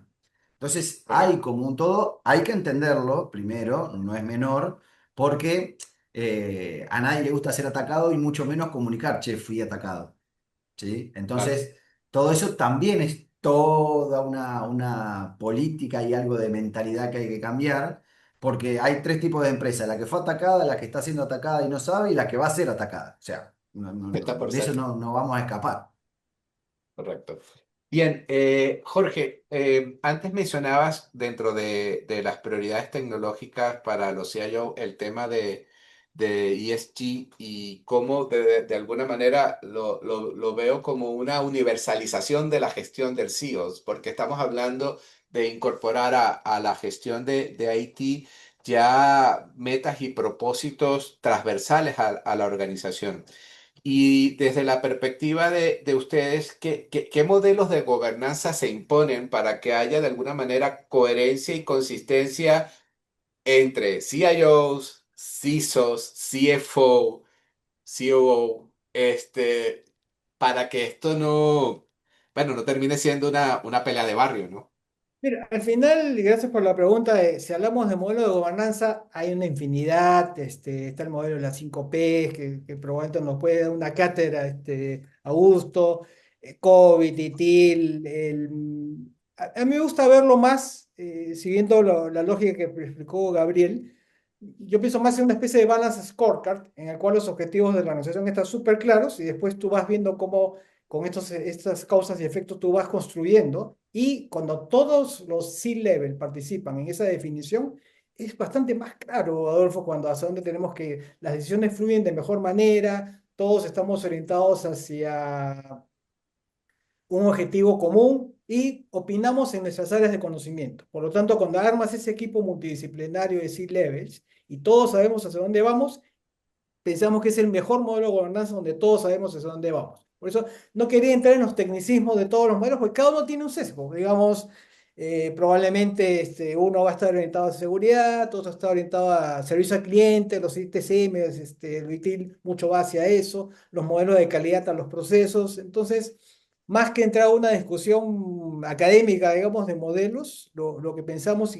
Entonces, hay correcto. como un todo, hay que entenderlo primero, no es menor, porque a nadie le gusta ser atacado y mucho menos comunicar, che, fui atacado, ¿sí? Claro. Entonces, todo eso también es toda una política y algo de mentalidad que hay que cambiar, porque hay tres tipos de empresas, la que fue atacada, la que está siendo atacada y no sabe, y la que va a ser atacada. O sea, Está por de eso ser. no vamos a escapar. Correcto. Bien, Jorge, antes mencionabas dentro de las prioridades tecnológicas para los CIO el tema de ESG y cómo de alguna manera lo veo como una universalización de la gestión del CIOs, porque estamos hablando de incorporar a la gestión de IT ya metas y propósitos transversales a la organización. Y desde la perspectiva de ustedes, ¿qué modelos de gobernanza se imponen para que haya de alguna manera coherencia y consistencia entre CIOs, CISOs, CFO, COO, para que esto no, bueno, no termine siendo una pelea de barrio, ¿no? Mira, al final, y gracias por la pregunta, si hablamos de modelo de gobernanza, hay una infinidad, está el modelo de las 5 P, que probablemente nos puede dar una cátedra, Augusto, COVID, ITIL, a mí me gusta verlo más, siguiendo la lógica que explicó Gabriel, yo pienso más en una especie de balance scorecard, en el cual los objetivos de la organización están súper claros y después tú vas viendo cómo con estas causas y efectos tú vas construyendo y cuando todos los C-level participan en esa definición, es bastante más claro, Adolfo, cuando hacia dónde tenemos que las decisiones fluyen de mejor manera, todos estamos orientados hacia un objetivo común y opinamos en nuestras áreas de conocimiento. Por lo tanto, cuando armas ese equipo multidisciplinario de C-Levels y todos sabemos hacia dónde vamos, pensamos que es el mejor modelo de gobernanza donde todos sabemos hacia dónde vamos. Por eso no quería entrar en los tecnicismos de todos los modelos, porque cada uno tiene un sesgo. Digamos, probablemente uno va a estar orientado a seguridad, otro está orientado a servicio al cliente, los ITCM, el retail mucho va hacia eso, los modelos de calidad a los procesos. Entonces, más que entrar a una discusión académica, digamos, de modelos, lo que pensamos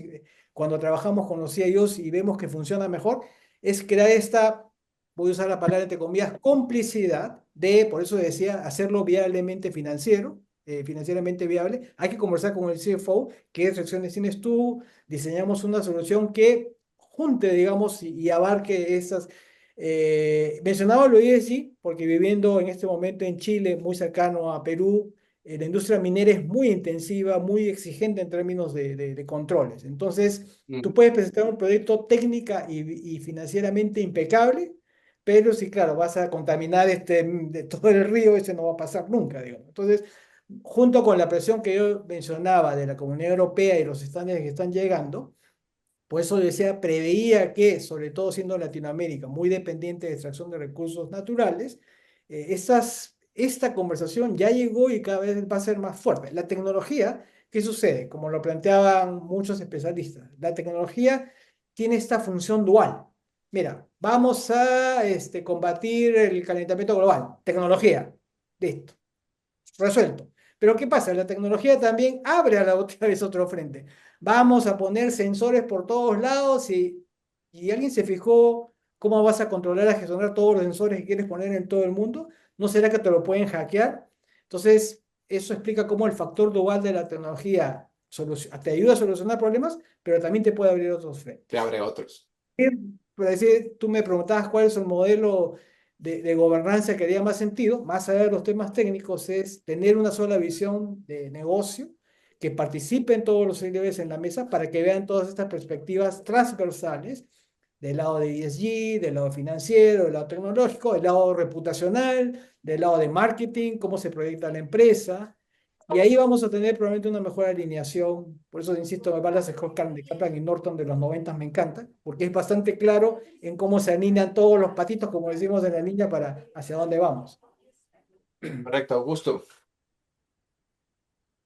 cuando trabajamos con los CIOs y vemos que funciona mejor, es crear esta, voy a usar la palabra entre comillas, complicidad de, por eso decía, hacerlo viablemente financiero, financieramente viable. Hay que conversar con el CFO, qué secciones tienes tú, diseñamos una solución que junte, digamos, y abarque esas. Mencionaba lo ESG, porque viviendo en este momento en Chile, muy cercano a Perú, la industria minera es muy intensiva, muy exigente en términos de controles. Entonces, tú Mm. puedes presentar un proyecto técnica y financieramente impecable, pero si, claro, vas a contaminar de todo el río, eso no va a pasar nunca, digamos. Entonces, junto con la presión que yo mencionaba de la Comunidad Europea y los estándares que están llegando, por eso decía, preveía que, sobre todo siendo Latinoamérica muy dependiente de extracción de recursos naturales, esta conversación ya llegó y cada vez va a ser más fuerte. La tecnología, ¿qué sucede? Como lo planteaban muchos especialistas, la tecnología tiene esta función dual. Mira, vamos a combatir el calentamiento global. Tecnología. Listo. Resuelto. Pero ¿qué pasa? La tecnología también abre a la otra vez otro frente. Vamos a poner sensores por todos lados y alguien se fijó cómo vas a controlar, a gestionar todos los sensores que quieres poner en todo el mundo. ¿No será que te lo pueden hackear? Entonces, eso explica cómo el factor dual de la tecnología te ayuda a solucionar problemas, pero también te puede abrir otros Te frentes. abre otros. Por decir, tú me preguntabas cuál es el modelo de gobernanza que haría más sentido, más allá de los temas técnicos, es tener una sola visión de negocio, que participen todos los líderes en la mesa para que vean todas estas perspectivas transversales del lado de ESG, del lado financiero, del lado tecnológico, del lado reputacional, del lado de marketing, cómo se proyecta la empresa, y ahí vamos a tener probablemente una mejor alineación. Por eso, insisto, me van las scorecard de Kaplan y Norton de los 90 me encanta, porque es bastante claro en cómo se alinean todos los patitos, como decimos en la línea, para hacia dónde vamos. Correcto, Augusto.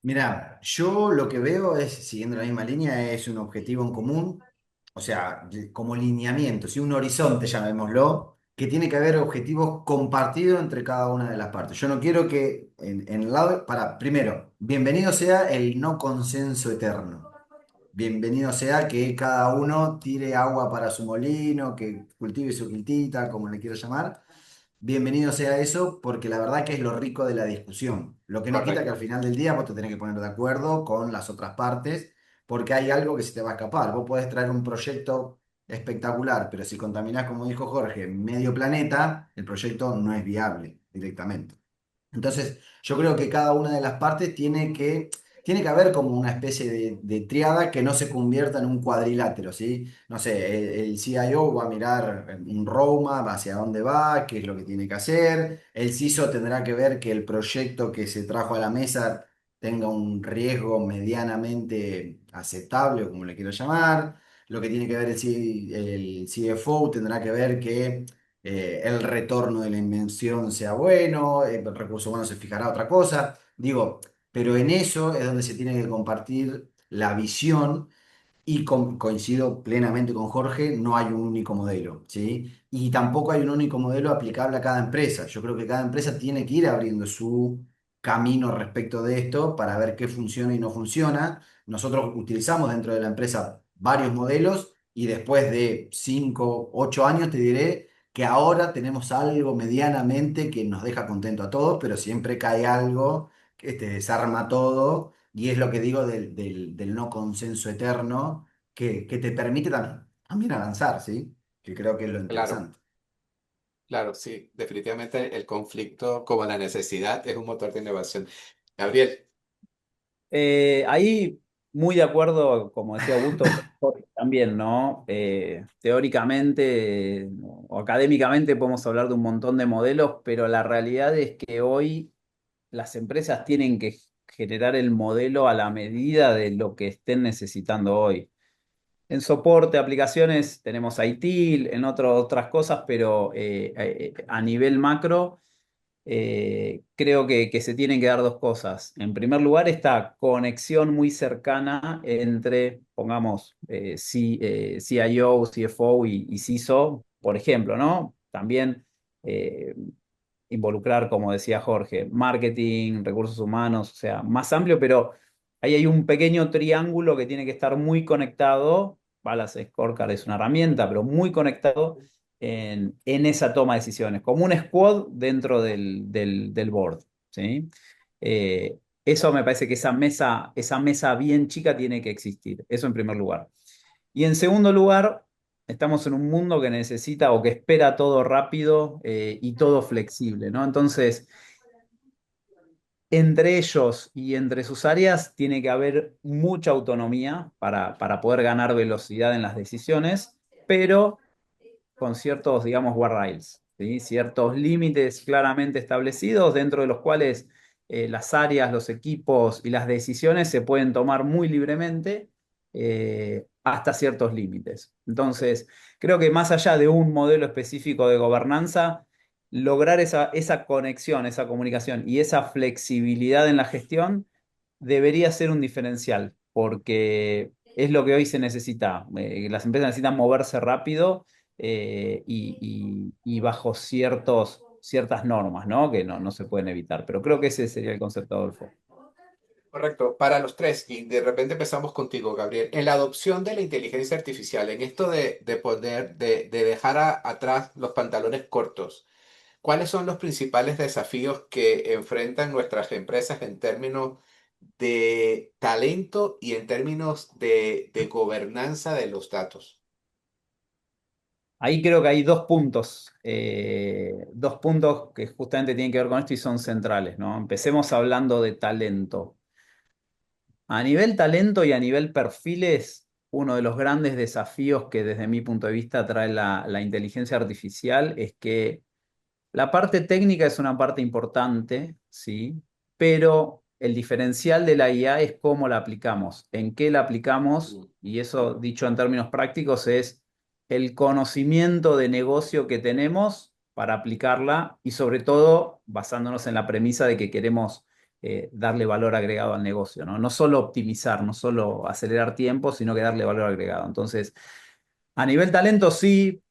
Mira, yo lo que veo es, siguiendo la misma línea, es un objetivo en común, o sea, como lineamiento, ¿sí? Un horizonte, llamémoslo, que tiene que haber objetivos compartidos entre cada una de las partes. Yo no quiero que en el lado, primero, bienvenido sea el no consenso eterno. Bienvenido sea que cada uno tire agua para su molino, que cultive su quintita, como le quiero llamar. Bienvenido sea eso, porque la verdad que es lo rico de la discusión. Lo que no quita que Correcto. al final del día vos te tenés que poner de acuerdo con las otras partes, porque hay algo que se te va a escapar. Vos podés traer un proyecto espectacular, pero si contaminás, como dijo Jorge, medio planeta, el proyecto no es viable directamente. Entonces, yo creo que cada una de las partes tiene que haber como una especie de triada que no se convierta en un cuadrilátero, ¿sí? No sé, el CIO va a mirar un roadmap hacia dónde va, qué es lo que tiene que hacer. El CISO tendrá que ver que el proyecto que se trajo a la mesa tenga un riesgo medianamente aceptable, o como le quiero llamar. Lo que tiene que ver el CFO tendrá que ver que el retorno de la inversión sea bueno, el recurso humano se fijará otra cosa. Digo, pero en eso es donde se tiene que compartir la visión y coincido plenamente con Jorge, no hay un único modelo, ¿sí? Y tampoco hay un único modelo aplicable a cada empresa. Yo creo que cada empresa tiene que ir abriendo su camino respecto de esto para ver qué funciona y no funciona. Nosotros utilizamos dentro de la empresa varios modelos y después de 5, 8 años te diré que ahora tenemos algo medianamente que nos deja contento a todos, pero siempre cae algo que te desarma todo. Y es lo que digo del no consenso eterno, que te permite también avanzar, ¿sí? Que creo que es lo Claro, interesante. claro, sí. Definitivamente el conflicto como la necesidad es un motor de innovación. Gabriel. Ahí muy de acuerdo, como decía Augusto, con Jorge también, ¿no? Teóricamente o académicamente podemos hablar de un montón de modelos, pero la realidad es que hoy las empresas tienen que generar el modelo a la medida de lo que estén necesitando hoy. En soporte, aplicaciones, tenemos ITIL, en otras cosas, pero a nivel macro, creo que se tienen que dar dos cosas. En primer lugar, esta conexión muy cercana entre, pongamos, CIO, CFO y CISO, por ejemplo, ¿no? También eh, involucrar, como decía Jorge, marketing, recursos humanos, o sea, más amplio, pero ahí hay un pequeño triángulo que tiene que estar muy conectado. Balance Scorecard es una herramienta, pero muy conectado en esa toma de decisiones, como un squad dentro del board, ¿sí? Eso me parece que esa mesa bien chica tiene que existir, eso en primer lugar. Y en segundo lugar, estamos en un mundo que necesita o que espera todo rápido y todo flexible, ¿no? Entonces, entre ellos y entre sus áreas tiene que haber mucha autonomía para poder ganar velocidad en las decisiones, pero con ciertos, digamos, guardrails, ¿sí? Ciertos límites claramente establecidos dentro de los cuales las áreas, los equipos y las decisiones se pueden tomar muy libremente hasta ciertos límites. Entonces, creo que más allá de un modelo específico de gobernanza, lograr esa conexión, esa comunicación y esa flexibilidad en la gestión debería ser un diferencial, porque es lo que hoy se necesita. Las empresas necesitan moverse rápido y bajo ciertas normas, ¿no? Que no se pueden evitar. Pero creo que ese sería el concepto, Adolfo. Correcto, para los tres, y de repente empezamos contigo, Gabriel, en la adopción de la inteligencia artificial, en esto de dejar atrás los pantalones cortos, ¿cuáles son los principales desafíos que enfrentan nuestras empresas en términos de talento y en términos de gobernanza de los datos? Ahí creo que hay dos puntos que justamente tienen que ver con esto y son centrales, ¿no? Empecemos hablando de talento. A nivel talento y a nivel perfiles, uno de los grandes desafíos que desde mi punto de vista trae la inteligencia artificial es que la parte técnica es una parte importante, sí, pero el diferencial de la IA es cómo la aplicamos, en qué la aplicamos, y eso dicho en términos prácticos es el conocimiento de negocio que tenemos para aplicarla y sobre todo basándonos en la premisa de que queremos darle valor agregado al negocio, ¿no? No solo optimizar, no solo acelerar tiempo, sino que darle valor agregado. Entonces, a nivel talento sí,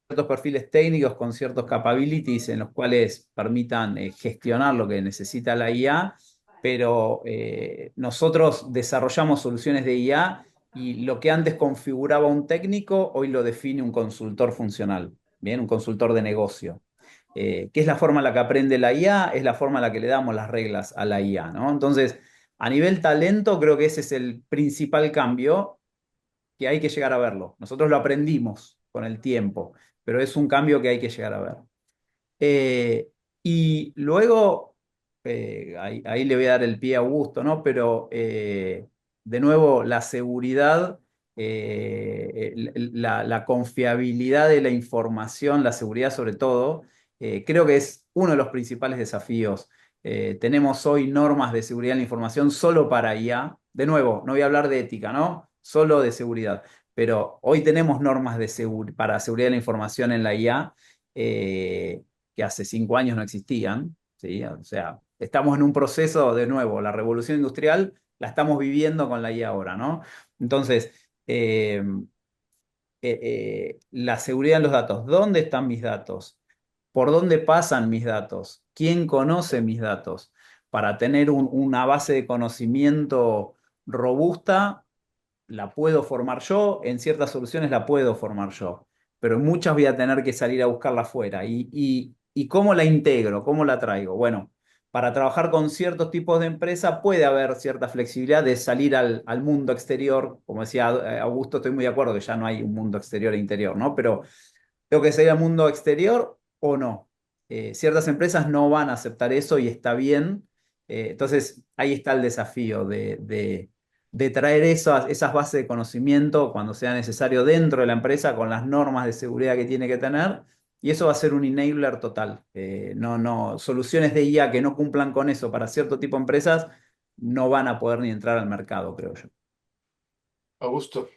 ciertos perfiles técnicos con ciertos capabilities en los cuales permitan gestionar lo que necesita la IA, pero nosotros desarrollamos soluciones de IA y lo que antes configuraba un técnico, hoy lo define un consultor funcional, ¿bien? Un consultor de negocio. Que es la forma en la que aprende la IA, es la forma en la que le damos las reglas a la IA, ¿no? Entonces, a nivel talento, creo que ese es el principal cambio que hay que llegar a verlo. Nosotros lo aprendimos con el tiempo, pero es un cambio que hay que llegar a ver. Eh, y luego, ahí le voy a dar el pie a Augusto, ¿no? Pero de nuevo, la seguridad, la confiabilidad de la información, la seguridad sobre todo, creo que es uno de los principales desafíos. Tenemos hoy normas de seguridad en la información solo para IA. De nuevo, no voy a hablar de ética, ¿no? Solo de seguridad. Pero hoy tenemos normas para seguridad de la información en la IA. Que hace 5 años no existían, ¿sí? O sea, estamos en un proceso, de nuevo, la revolución industrial la estamos viviendo con la IA ahora, ¿no? Entonces, la seguridad en los datos, ¿dónde están mis datos? ¿Por dónde pasan mis datos? ¿Quién conoce mis datos? Para tener una base de conocimiento robusta, la puedo formar yo, en ciertas soluciones la puedo formar yo, pero en muchas voy a tener que salir a buscarla afuera. ¿Y cómo la integro? ¿Cómo la traigo? Bueno, para trabajar con ciertos tipos de empresa puede haber cierta flexibilidad de salir al mundo exterior. Como decía Augusto, estoy muy de acuerdo que ya no hay un mundo exterior e interior, ¿no? Pero tengo que salir al mundo exterior o no. Ciertas empresas no van a aceptar eso y está bien. Entonces, ahí está el desafío de traer esas bases de conocimiento cuando sea necesario dentro de la empresa con las normas de seguridad que tiene que tener y eso va a ser un enabler total. Soluciones de IA que no cumplan con eso para cierto tipo de empresas no van a poder ni entrar al mercado, creo yo. Augusto.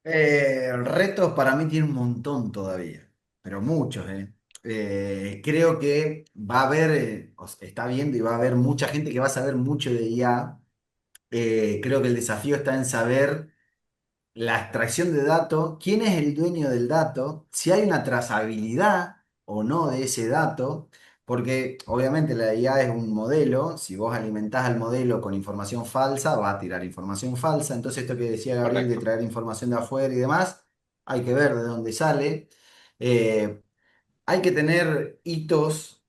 Retos para mí tiene un montón todavía, pero muchos, ¿eh? Creo que va a haber, está viendo y va a haber mucha gente que va a saber mucho de IA. Creo que el desafío está en saber la extracción de datos, quién es el dueño del dato, si hay una trazabilidad o no de ese dato, porque obviamente la IA es un modelo, si vos alimentás al modelo con información falsa, va a tirar información falsa, entonces esto que decía Gabriel de Correcto. traer información de afuera y demás, hay que ver de dónde sale. Eh, Hay que tener hitos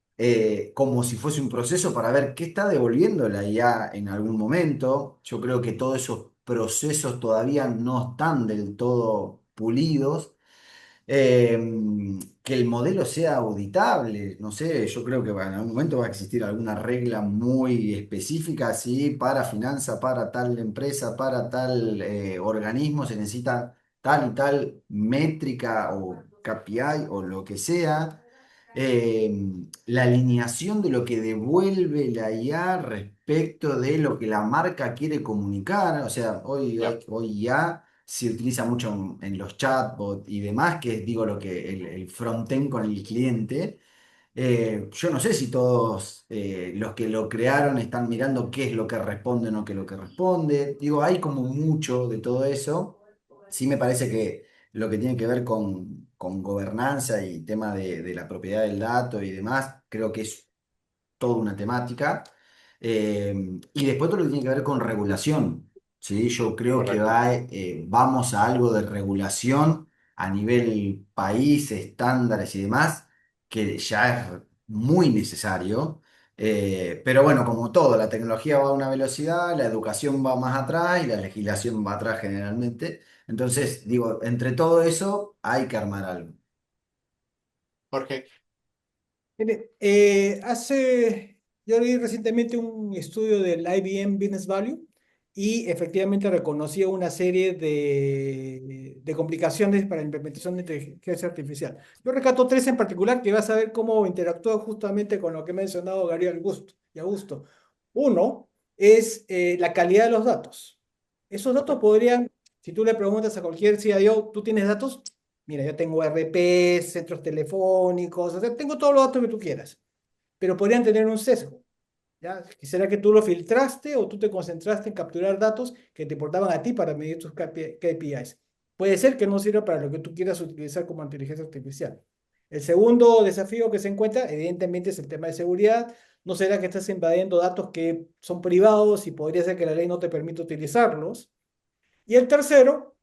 como si fuese un proceso para ver qué está devolviendo la IA en algún momento. Yo creo que todos esos procesos todavía no están del todo pulidos. Eh, que el modelo sea auditable, no sé, yo creo que en algún momento va a existir alguna regla muy específica, si para finanza, para tal empresa, para tal organismo se necesita tal y tal métrica o KPI o lo que sea. La alineación de lo que devuelve la IA respecto de lo que la marca quiere comunicar, o sea, Ya. hoy ya se utiliza mucho en los chatbots y demás, que es, digo, lo que el frontend con el cliente. Yo no sé si todos los que lo crearon están mirando qué es lo que responde o no qué es lo que responde. Digo, hay como mucho de todo eso. Sí me parece que lo que tiene que ver con gobernanza y tema de la propiedad del dato y demás, creo que es toda una temática. Y después todo lo que tiene que ver con regulación. ¿Sí? Yo creo que Correcto. vamos a algo de regulación a nivel país, estándares y demás, que ya es muy necesario. Pero bueno, como todo, la tecnología va a una velocidad, la educación va más atrás y la legislación va atrás generalmente. Entonces, digo, entre todo eso hay que armar algo. Jorge. Mire, yo leí recientemente un estudio del IBM Business Value y efectivamente reconocía una serie de complicaciones para la implementación de inteligencia artificial. Yo rescato tres en particular que vas a ver cómo interactúa justamente con lo que ha mencionado Gabriel Augusto y Augusto. Uno es la calidad de los datos. Esos datos Correcto. podrían, si tú le preguntas a cualquier CIO, ¿tú tienes datos? Mira, yo tengo RP, centros telefónicos, o sea, tengo todos los datos que tú quieras, pero podrían tener un sesgo. ¿Ya? ¿Será que tú lo filtraste o tú te concentraste en capturar datos que te importaban a ti para medir tus KPIs? Puede ser que no sirva para lo que tú quieras utilizar como inteligencia artificial. El segundo desafío que se encuentra, evidentemente, es el tema de seguridad. ¿No será que estás invadiendo datos que son privados y podría ser que la ley no te permita utilizarlos? Y el tercero,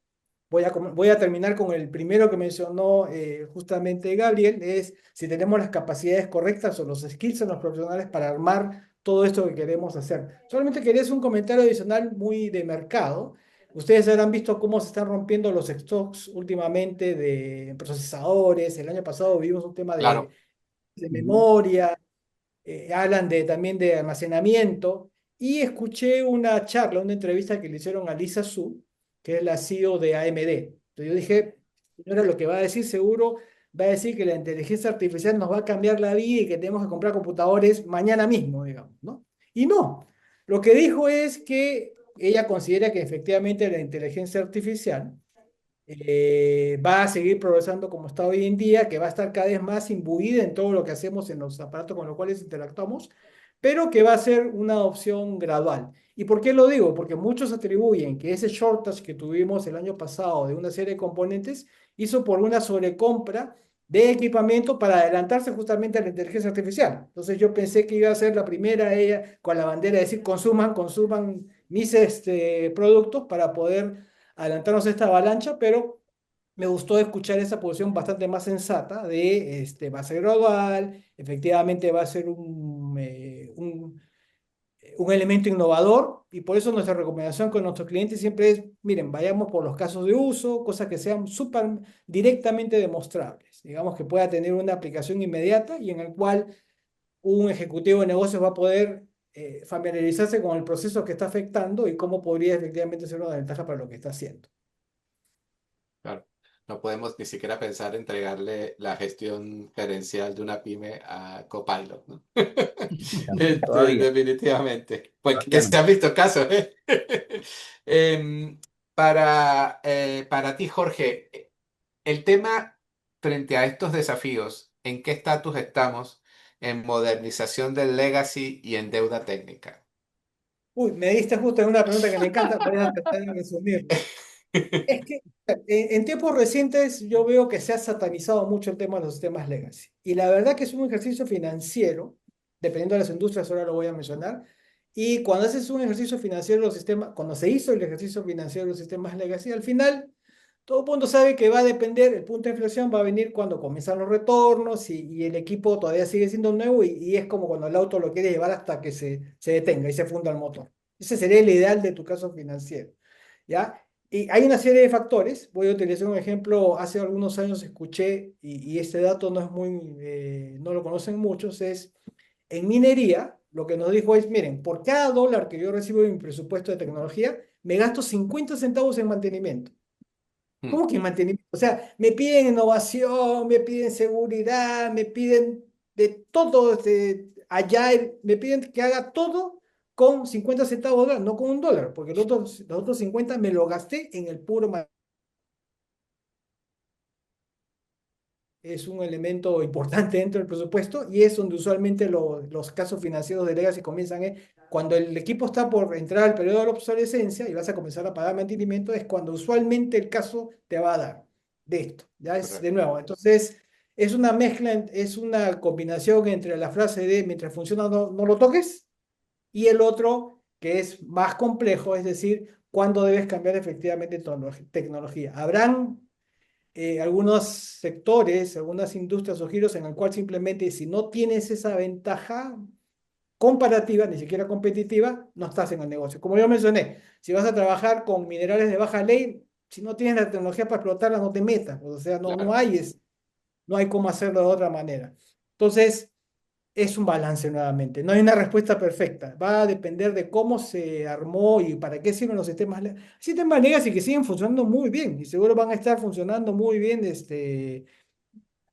voy a terminar con el primero que mencionó justamente Gabriel, es si tenemos las capacidades correctas o los skills en los profesionales para armar todo esto que queremos hacer. Solamente quería hacer un comentario adicional muy de mercado. Ustedes habrán visto cómo se están rompiendo los stocks últimamente de procesadores. El año pasado vimos un tema Claro. de Ujú. memoria, hablan también de almacenamiento, y escuché una charla, una entrevista que le hicieron a Lisa Su, que es la CEO de AMD. Entonces yo dije, señora, lo que va a decir seguro va a decir que la inteligencia artificial nos va a cambiar la vida y que tenemos que comprar computadores mañana mismo, digamos, ¿no? Y no, lo que dijo es que ella considera que efectivamente la inteligencia artificial va a seguir progresando como está hoy en día, que va a estar cada vez más imbuida en todo lo que hacemos en los aparatos con los cuales interactuamos, pero que va a ser una adopción gradual. ¿Y por qué lo digo? Porque muchos atribuyen que ese shortage que tuvimos el año pasado de una serie de componentes hizo por una sobrecompra de equipamiento para adelantarse justamente a la inteligencia artificial. Entonces yo pensé que iba a ser la primera ella con la bandera de decir consuman, consuman mis productos para poder adelantarnos a esta avalancha, pero me gustó escuchar esa posición bastante más sensata de va a ser gradual, efectivamente va a ser un elemento innovador, y por eso nuestra recomendación con nuestros clientes siempre es, miren, vayamos por los casos de uso, cosas que sean súper directamente demostrables, digamos que pueda tener una aplicación inmediata y en el cual un ejecutivo de negocios va a poder familiarizarse con el proceso que está afectando y cómo podría efectivamente ser una ventaja para lo que está haciendo. Claro. No podemos ni siquiera pensar en entregarle la gestión gerencial de una pyme a Copilot, ¿no? Todavía, Definitivamente. Pues que todavía se no. han visto casos, ¿eh? Em, para ti, Jorge, el tema frente a estos desafíos, ¿en qué estatus estamos en modernización del legacy y en deuda técnica? Uy, me diste justo en una pregunta que me encanta, voy a tratar de resumirlo. Es que en tiempos recientes yo veo que se ha satanizado mucho el tema de los sistemas legacy. Y la verdad que es un ejercicio financiero, dependiendo de las industrias, ahora lo voy a mencionar. Y cuando haces un ejercicio financiero de los sistemas, cuando se hizo el ejercicio financiero de los sistemas legacy, al final todo el mundo sabe que va a depender, el punto de inflexión va a venir cuando comienzan los retornos y el equipo todavía sigue siendo nuevo y es como cuando el auto lo quiere llevar hasta que se detenga y se funda el motor. Ese sería el ideal de tu caso financiero, ¿ya? Y hay una serie de factores. Voy a utilizar un ejemplo. Hace algunos años escuché, y este dato no es muy, no lo conocen muchos, es en minería, lo que nos dijo es, miren, por cada dólar que yo recibo en mi presupuesto de tecnología, me gasto 50 centavos en mantenimiento. Mm, ¿Cómo que mantenimiento? O sea, me piden innovación, me piden seguridad, me piden de todo, allá, me piden que haga todo con 50 centavos de dólar, no con un dólar, porque los otros 50 me lo gasté en el puro es un elemento importante dentro del presupuesto y es donde usualmente los casos financieros de legacy comienzan. Cuando el equipo está por entrar al periodo de la obsolescencia y vas a comenzar a pagar mantenimiento, es cuando usualmente el caso te va a dar de esto. Ya es de correcto. nuevo. Entonces, es una mezcla, es una combinación entre la frase de mientras funciona no lo toques y el otro que es más complejo, es decir, cuándo debes cambiar efectivamente tecnología. Habrán algunos sectores, algunas industrias o giros en el cual simplemente si no tienes esa ventaja comparativa, ni siquiera competitiva, no estás en el negocio. Como yo mencioné, si vas a trabajar con minerales de baja ley, si no tienes la tecnología para explotarla, no te metas. O sea, no Claro. hay, no hay cómo hacerlo de otra manera. Entonces, es un balance nuevamente. No hay una respuesta perfecta. Va a depender de cómo se armó y para qué sirven los sistemas. Sistemas legacy que siguen funcionando muy bien y seguro van a estar funcionando muy bien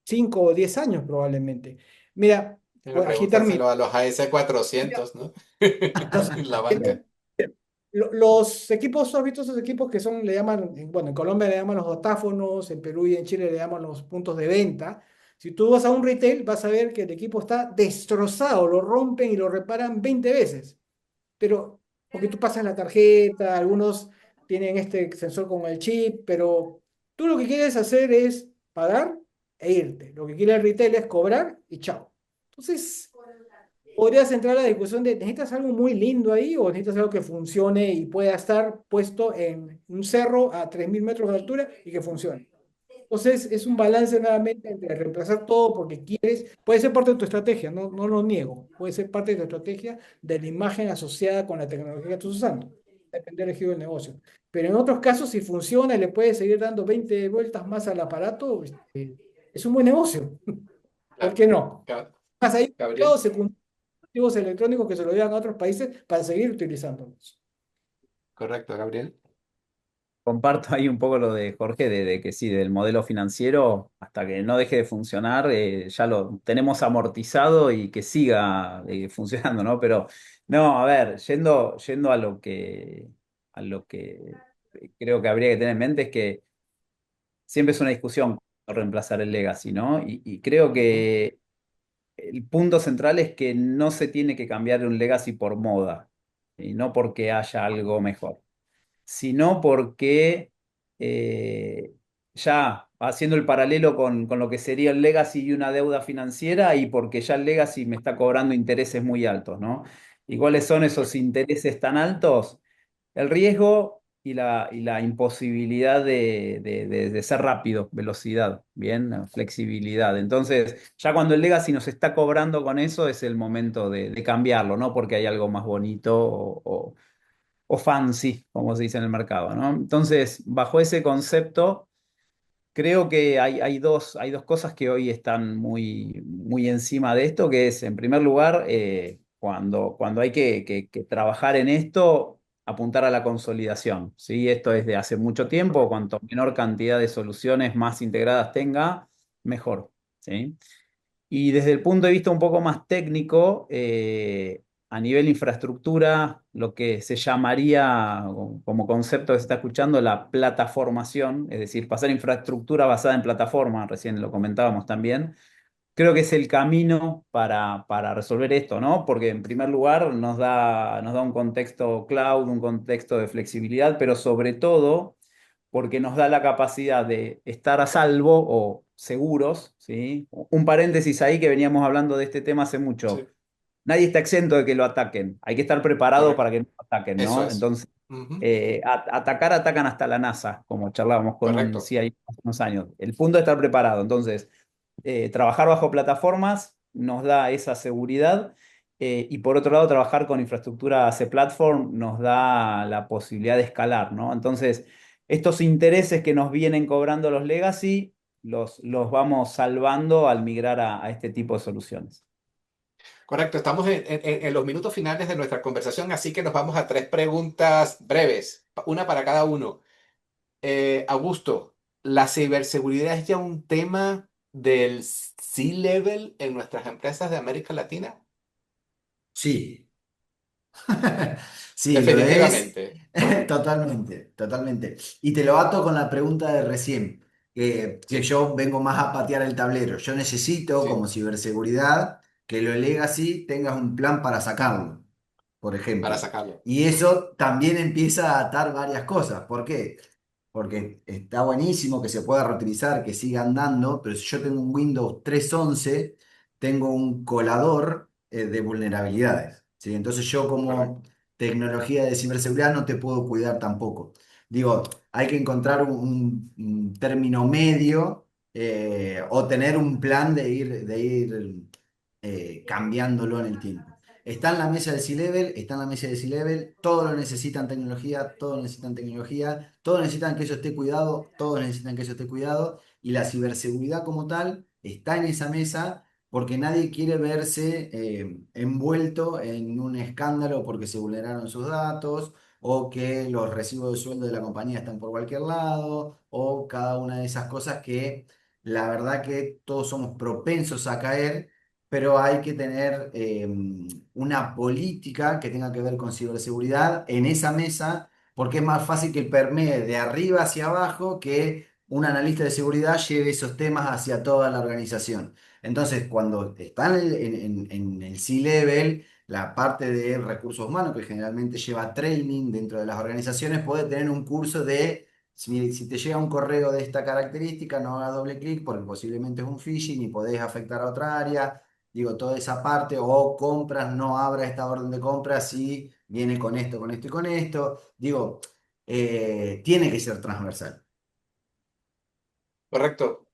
5 o 10 años probablemente. Mira, Pero pues aquí termino. pregúntaselo a los AS400, ¿no? Los, En la banca. los equipos, ¿has visto esos equipos que son, le llaman, bueno, en Colombia le llaman los datáfonos, en Perú y en Chile le llaman los puntos de venta? Si tú vas a un retail, vas a ver que el equipo está destrozado, lo rompen y lo reparan 20 veces. Pero porque tú pasas la tarjeta, algunos tienen este sensor con el chip, pero tú lo que quieres hacer es pagar e irte. Lo que quiere el retail es cobrar y chao. Entonces, podrías entrar a la discusión de, ¿necesitas algo muy lindo ahí o necesitas algo que funcione y pueda estar puesto en un cerro a 3.000 metros de altura y que funcione? Entonces, es un balance nuevamente entre reemplazar todo porque quieres, puede ser parte de tu estrategia, no lo niego, puede ser parte de tu estrategia de la imagen asociada con la tecnología que estás usando, depende del giro del negocio. Pero en otros casos, si funciona y le puedes seguir dando 20 vueltas más al aparato, es un buen negocio, ¿por Claro. qué no? Ga- Más hay mercados Gabriel, secundarios electrónicos que se lo llevan a otros países para seguir utilizándolos. correcto, Gabriel. Comparto ahí un poco lo de Jorge, de que sí, del modelo financiero, hasta que no deje de funcionar, ya lo tenemos amortizado y que siga funcionando, ¿no? Pero no, a ver, yendo a lo que creo que habría que tener en mente es que siempre es una discusión reemplazar el legacy, ¿no? Y creo Ujú. que el punto central es que no se tiene que cambiar un legacy por moda, y no porque haya algo mejor, sino porque eh, ya haciendo el paralelo con lo que sería el legacy y una deuda financiera y porque ya el legacy me está cobrando intereses muy altos, ¿no? ¿Y cuáles son esos Correcto. intereses tan altos? El riesgo y la imposibilidad de ser rápido, velocidad, bien, flexibilidad. Entonces, ya cuando el legacy nos está cobrando con eso, es el momento de cambiarlo, ¿no? Porque hay algo más bonito o fancy, como se dice en el mercado, ¿no? Entonces, bajo ese concepto, creo que hay dos cosas que hoy están muy encima de esto, que es, en primer lugar, cuando hay que trabajar en esto, apuntar a la consolidación, ¿sí? Esto es de hace mucho tiempo, cuanto menor cantidad de soluciones más integradas tenga, mejor, ¿sí? Y desde el punto de vista un poco más técnico, a nivel infraestructura, lo que se llamaría, como concepto que se está escuchando, la plataformación, es decir, pasar infraestructura basada en plataforma, recién lo comentábamos también, creo que es el camino para resolver esto, ¿no? Porque en primer lugar nos da un contexto cloud, un contexto de flexibilidad, pero sobre todo porque nos da la capacidad de estar a salvo o seguros, ¿sí? Un paréntesis ahí que veníamos hablando de este tema hace mucho. Sí, Nadie está exento de que lo ataquen. Hay que estar preparado para correcto. que no lo ataquen, Eso ¿no? es. Entonces, Ujú, atacan hasta la NASA, como charlábamos con un correcto. CIA hace unos años. El punto es estar preparado. Entonces, trabajar bajo plataformas nos da esa seguridad. Y por otro lado, trabajar con infraestructura C Platform nos da la posibilidad de escalar, ¿no? Entonces, estos intereses que nos vienen cobrando los legacy, los vamos salvando al migrar a este tipo de soluciones. Correcto. Estamos en los minutos finales de nuestra conversación, así que nos vamos a tres preguntas breves, una para cada uno. Augusto, ¿la ciberseguridad es ya un tema del C-level en nuestras empresas de América Latina? Sí, sí, lo es. Definitivamente. Totalmente, totalmente. Y te lo ato con la pregunta de recién, que Sí, yo vengo más a patear el tablero. Yo necesito, como sí, ciberseguridad, que lo legacy tengas un plan para sacarlo, por para ejemplo. sacarlo. Y eso también empieza a atar varias cosas. ¿Por qué? Porque está buenísimo que se pueda reutilizar, que siga andando, pero si yo tengo un Windows 3.11, tengo un colador de vulnerabilidades, ¿sí? Entonces yo Correcto. como tecnología de ciberseguridad no te puedo cuidar tampoco. Digo, hay que encontrar un término medio o tener un plan de ir cambiándolo en el tiempo. Está en la mesa de C-Level, está en la mesa de C-Level, todos lo necesitan tecnología, todos necesitan tecnología, todos necesitan que eso esté cuidado, todos necesitan que eso esté cuidado, y la ciberseguridad como tal está en esa mesa porque nadie quiere verse envuelto en un escándalo porque se vulneraron sus datos o que los recibos de sueldo de la compañía están por cualquier lado o cada una de esas cosas que la verdad que todos somos propensos a caer, pero hay que tener una política que tenga que ver con ciberseguridad en esa mesa, porque es más fácil que permee de arriba hacia abajo que un analista de seguridad lleve esos temas hacia toda la organización. Entonces, cuando están en el C-Level, la parte de recursos humanos, que generalmente lleva training dentro de las organizaciones, puede tener un curso de, si te llega un correo de esta característica, no haga doble clic porque posiblemente es un phishing y podés afectar a otra área. Digo, toda esa parte, o compras, no abra esta orden de compras si viene con esto, con esto y con esto. Digo, tiene que ser transversal. Correcto.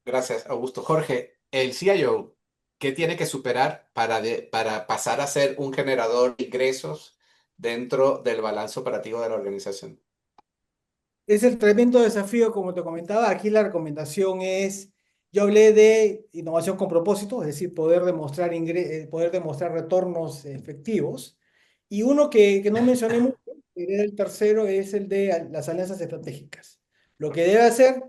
Gracias, Augusto. Jorge, el CIO, ¿qué tiene que superar para pasar a ser un generador de ingresos dentro del balance operativo de la organización? Es el tremendo desafío, como te comentaba. Aquí la recomendación es, yo hablé de innovación con propósito, es decir, poder demostrar retornos efectivos. Y uno que no mencioné mucho, que era el tercero, es el de las alianzas estratégicas. Lo que debe hacer,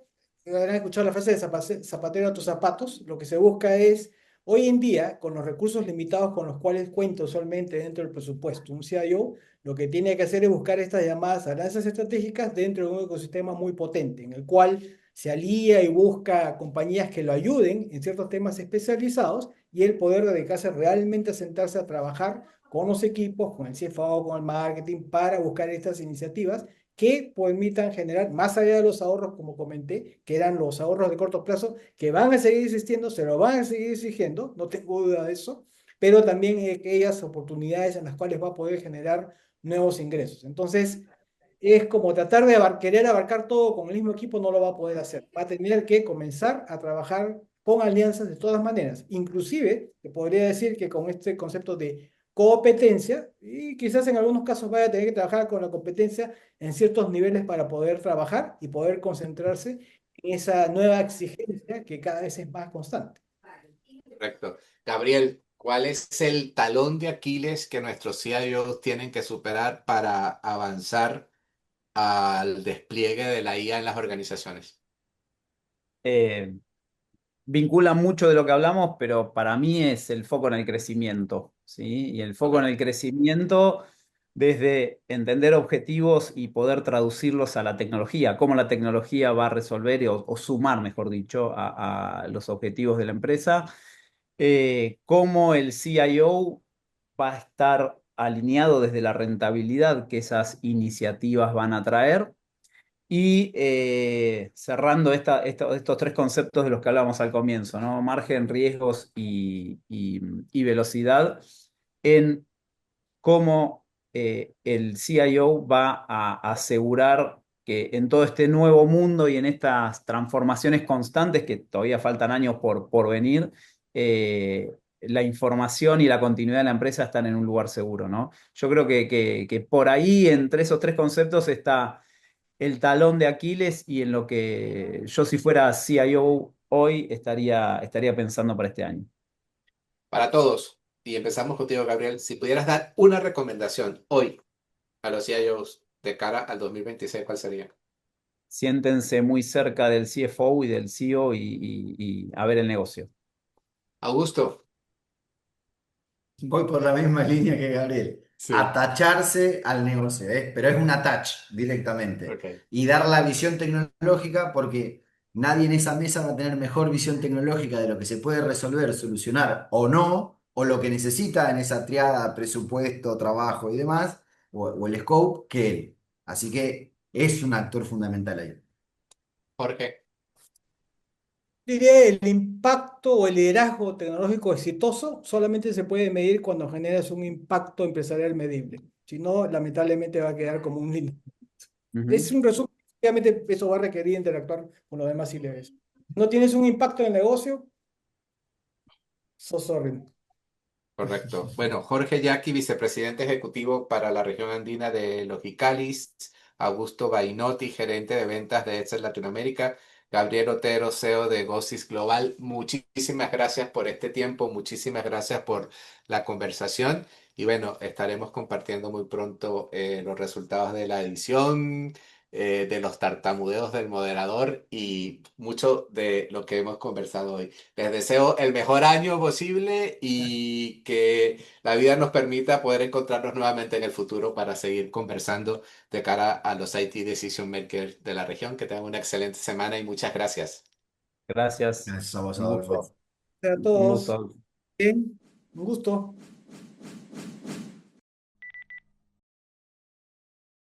habrán escuchado la frase de zapatero a tus zapatos, lo que se busca es, hoy en día, con los recursos limitados con los cuales cuento usualmente dentro del presupuesto, un CIO lo que tiene que hacer es buscar estas llamadas alianzas estratégicas dentro de un ecosistema muy potente, en el cual se alía y busca compañías que lo ayuden en ciertos temas especializados y el poder dedicarse realmente a sentarse a trabajar con los equipos, con el CFO, con el marketing, para buscar estas iniciativas que permitan generar, más allá de los ahorros, como comenté, que eran los ahorros de corto plazo, que van a seguir existiendo, se lo van a seguir exigiendo, no tengo duda de eso, pero también aquellas oportunidades en las cuales va a poder generar nuevos ingresos. Entonces, es como tratar de querer abarcar todo con el mismo equipo, no lo va a poder hacer. Va a tener que comenzar a trabajar con alianzas de todas maneras. Inclusive, te podría decir que con este concepto de competencia, y quizás en algunos casos vaya a tener que trabajar con la competencia en ciertos niveles para poder trabajar y poder concentrarse en esa nueva exigencia que cada vez es más constante. Correcto. Gabriel, ¿Cuál es el talón de Aquiles que nuestros CIOs tienen que superar para avanzar al despliegue de la IA en las organizaciones? Eh, Vincula mucho de lo que hablamos, pero para mí es el foco en el crecimiento, ¿sí? Y el foco en el Correcto. crecimiento desde entender objetivos y poder traducirlos a la tecnología, cómo la tecnología va a resolver o sumar, mejor dicho, a los objetivos de la empresa, cómo el CIO va a estar alineado desde la rentabilidad que esas iniciativas van a traer y cerrando estos tres conceptos de los que hablábamos al comienzo, ¿no? Margen, riesgos y velocidad, en cómo el CIO va a asegurar que en todo este nuevo mundo y en estas transformaciones constantes, que todavía faltan años por venir, la información y la continuidad de la empresa están en un lugar seguro, ¿no? Yo creo que por ahí, entre esos tres conceptos, está el talón de Aquiles y en lo que yo, si fuera CIO hoy, estaría pensando para este año. Para todos, y empezamos contigo, Gabriel, si pudieras dar una recomendación hoy a los CIOs de cara al 2026, ¿cuál sería? Siéntense muy cerca del CFO y del CEO y a ver el negocio. Augusto. Voy por la misma línea que Gabriel. Sí. Atacharse al negocio, ¿eh? Pero es un attach directamente. Ok. Y dar la visión tecnológica porque nadie en esa mesa va a tener mejor visión tecnológica de lo que se puede resolver, solucionar o no, o lo que necesita en esa triada presupuesto, trabajo y demás, o el scope, que él. Así que es un actor fundamental ahí. Jorge. Diría el impacto o el liderazgo tecnológico exitoso solamente se puede medir cuando generas un impacto empresarial medible. Si no, lamentablemente va a quedar como un límite. Ujú. Es un resumen, obviamente eso va a requerir interactuar con los demás ves. No tienes un impacto en el negocio, sos horrible. Correcto. Bueno, Jorge Yaqui, vicepresidente ejecutivo para la región andina de Logicalis, Augusto Bainotti, gerente de ventas de Excel Latinoamérica, Gabriel Otero, CEO de Gosis Global. Muchísimas gracias por este tiempo, muchísimas gracias por la conversación y bueno, estaremos compartiendo muy pronto los resultados de la edición, de los tartamudeos del moderador y mucho de lo que hemos conversado hoy. Les deseo el mejor año posible y que la vida nos permita poder encontrarnos nuevamente en el futuro para seguir conversando de cara a los IT Decision Makers de la región. Que tengan una excelente semana y muchas gracias. Gracias. Gracias a vos, Un Adolfo. gusto. A Un todos, gusto. bien, un gusto.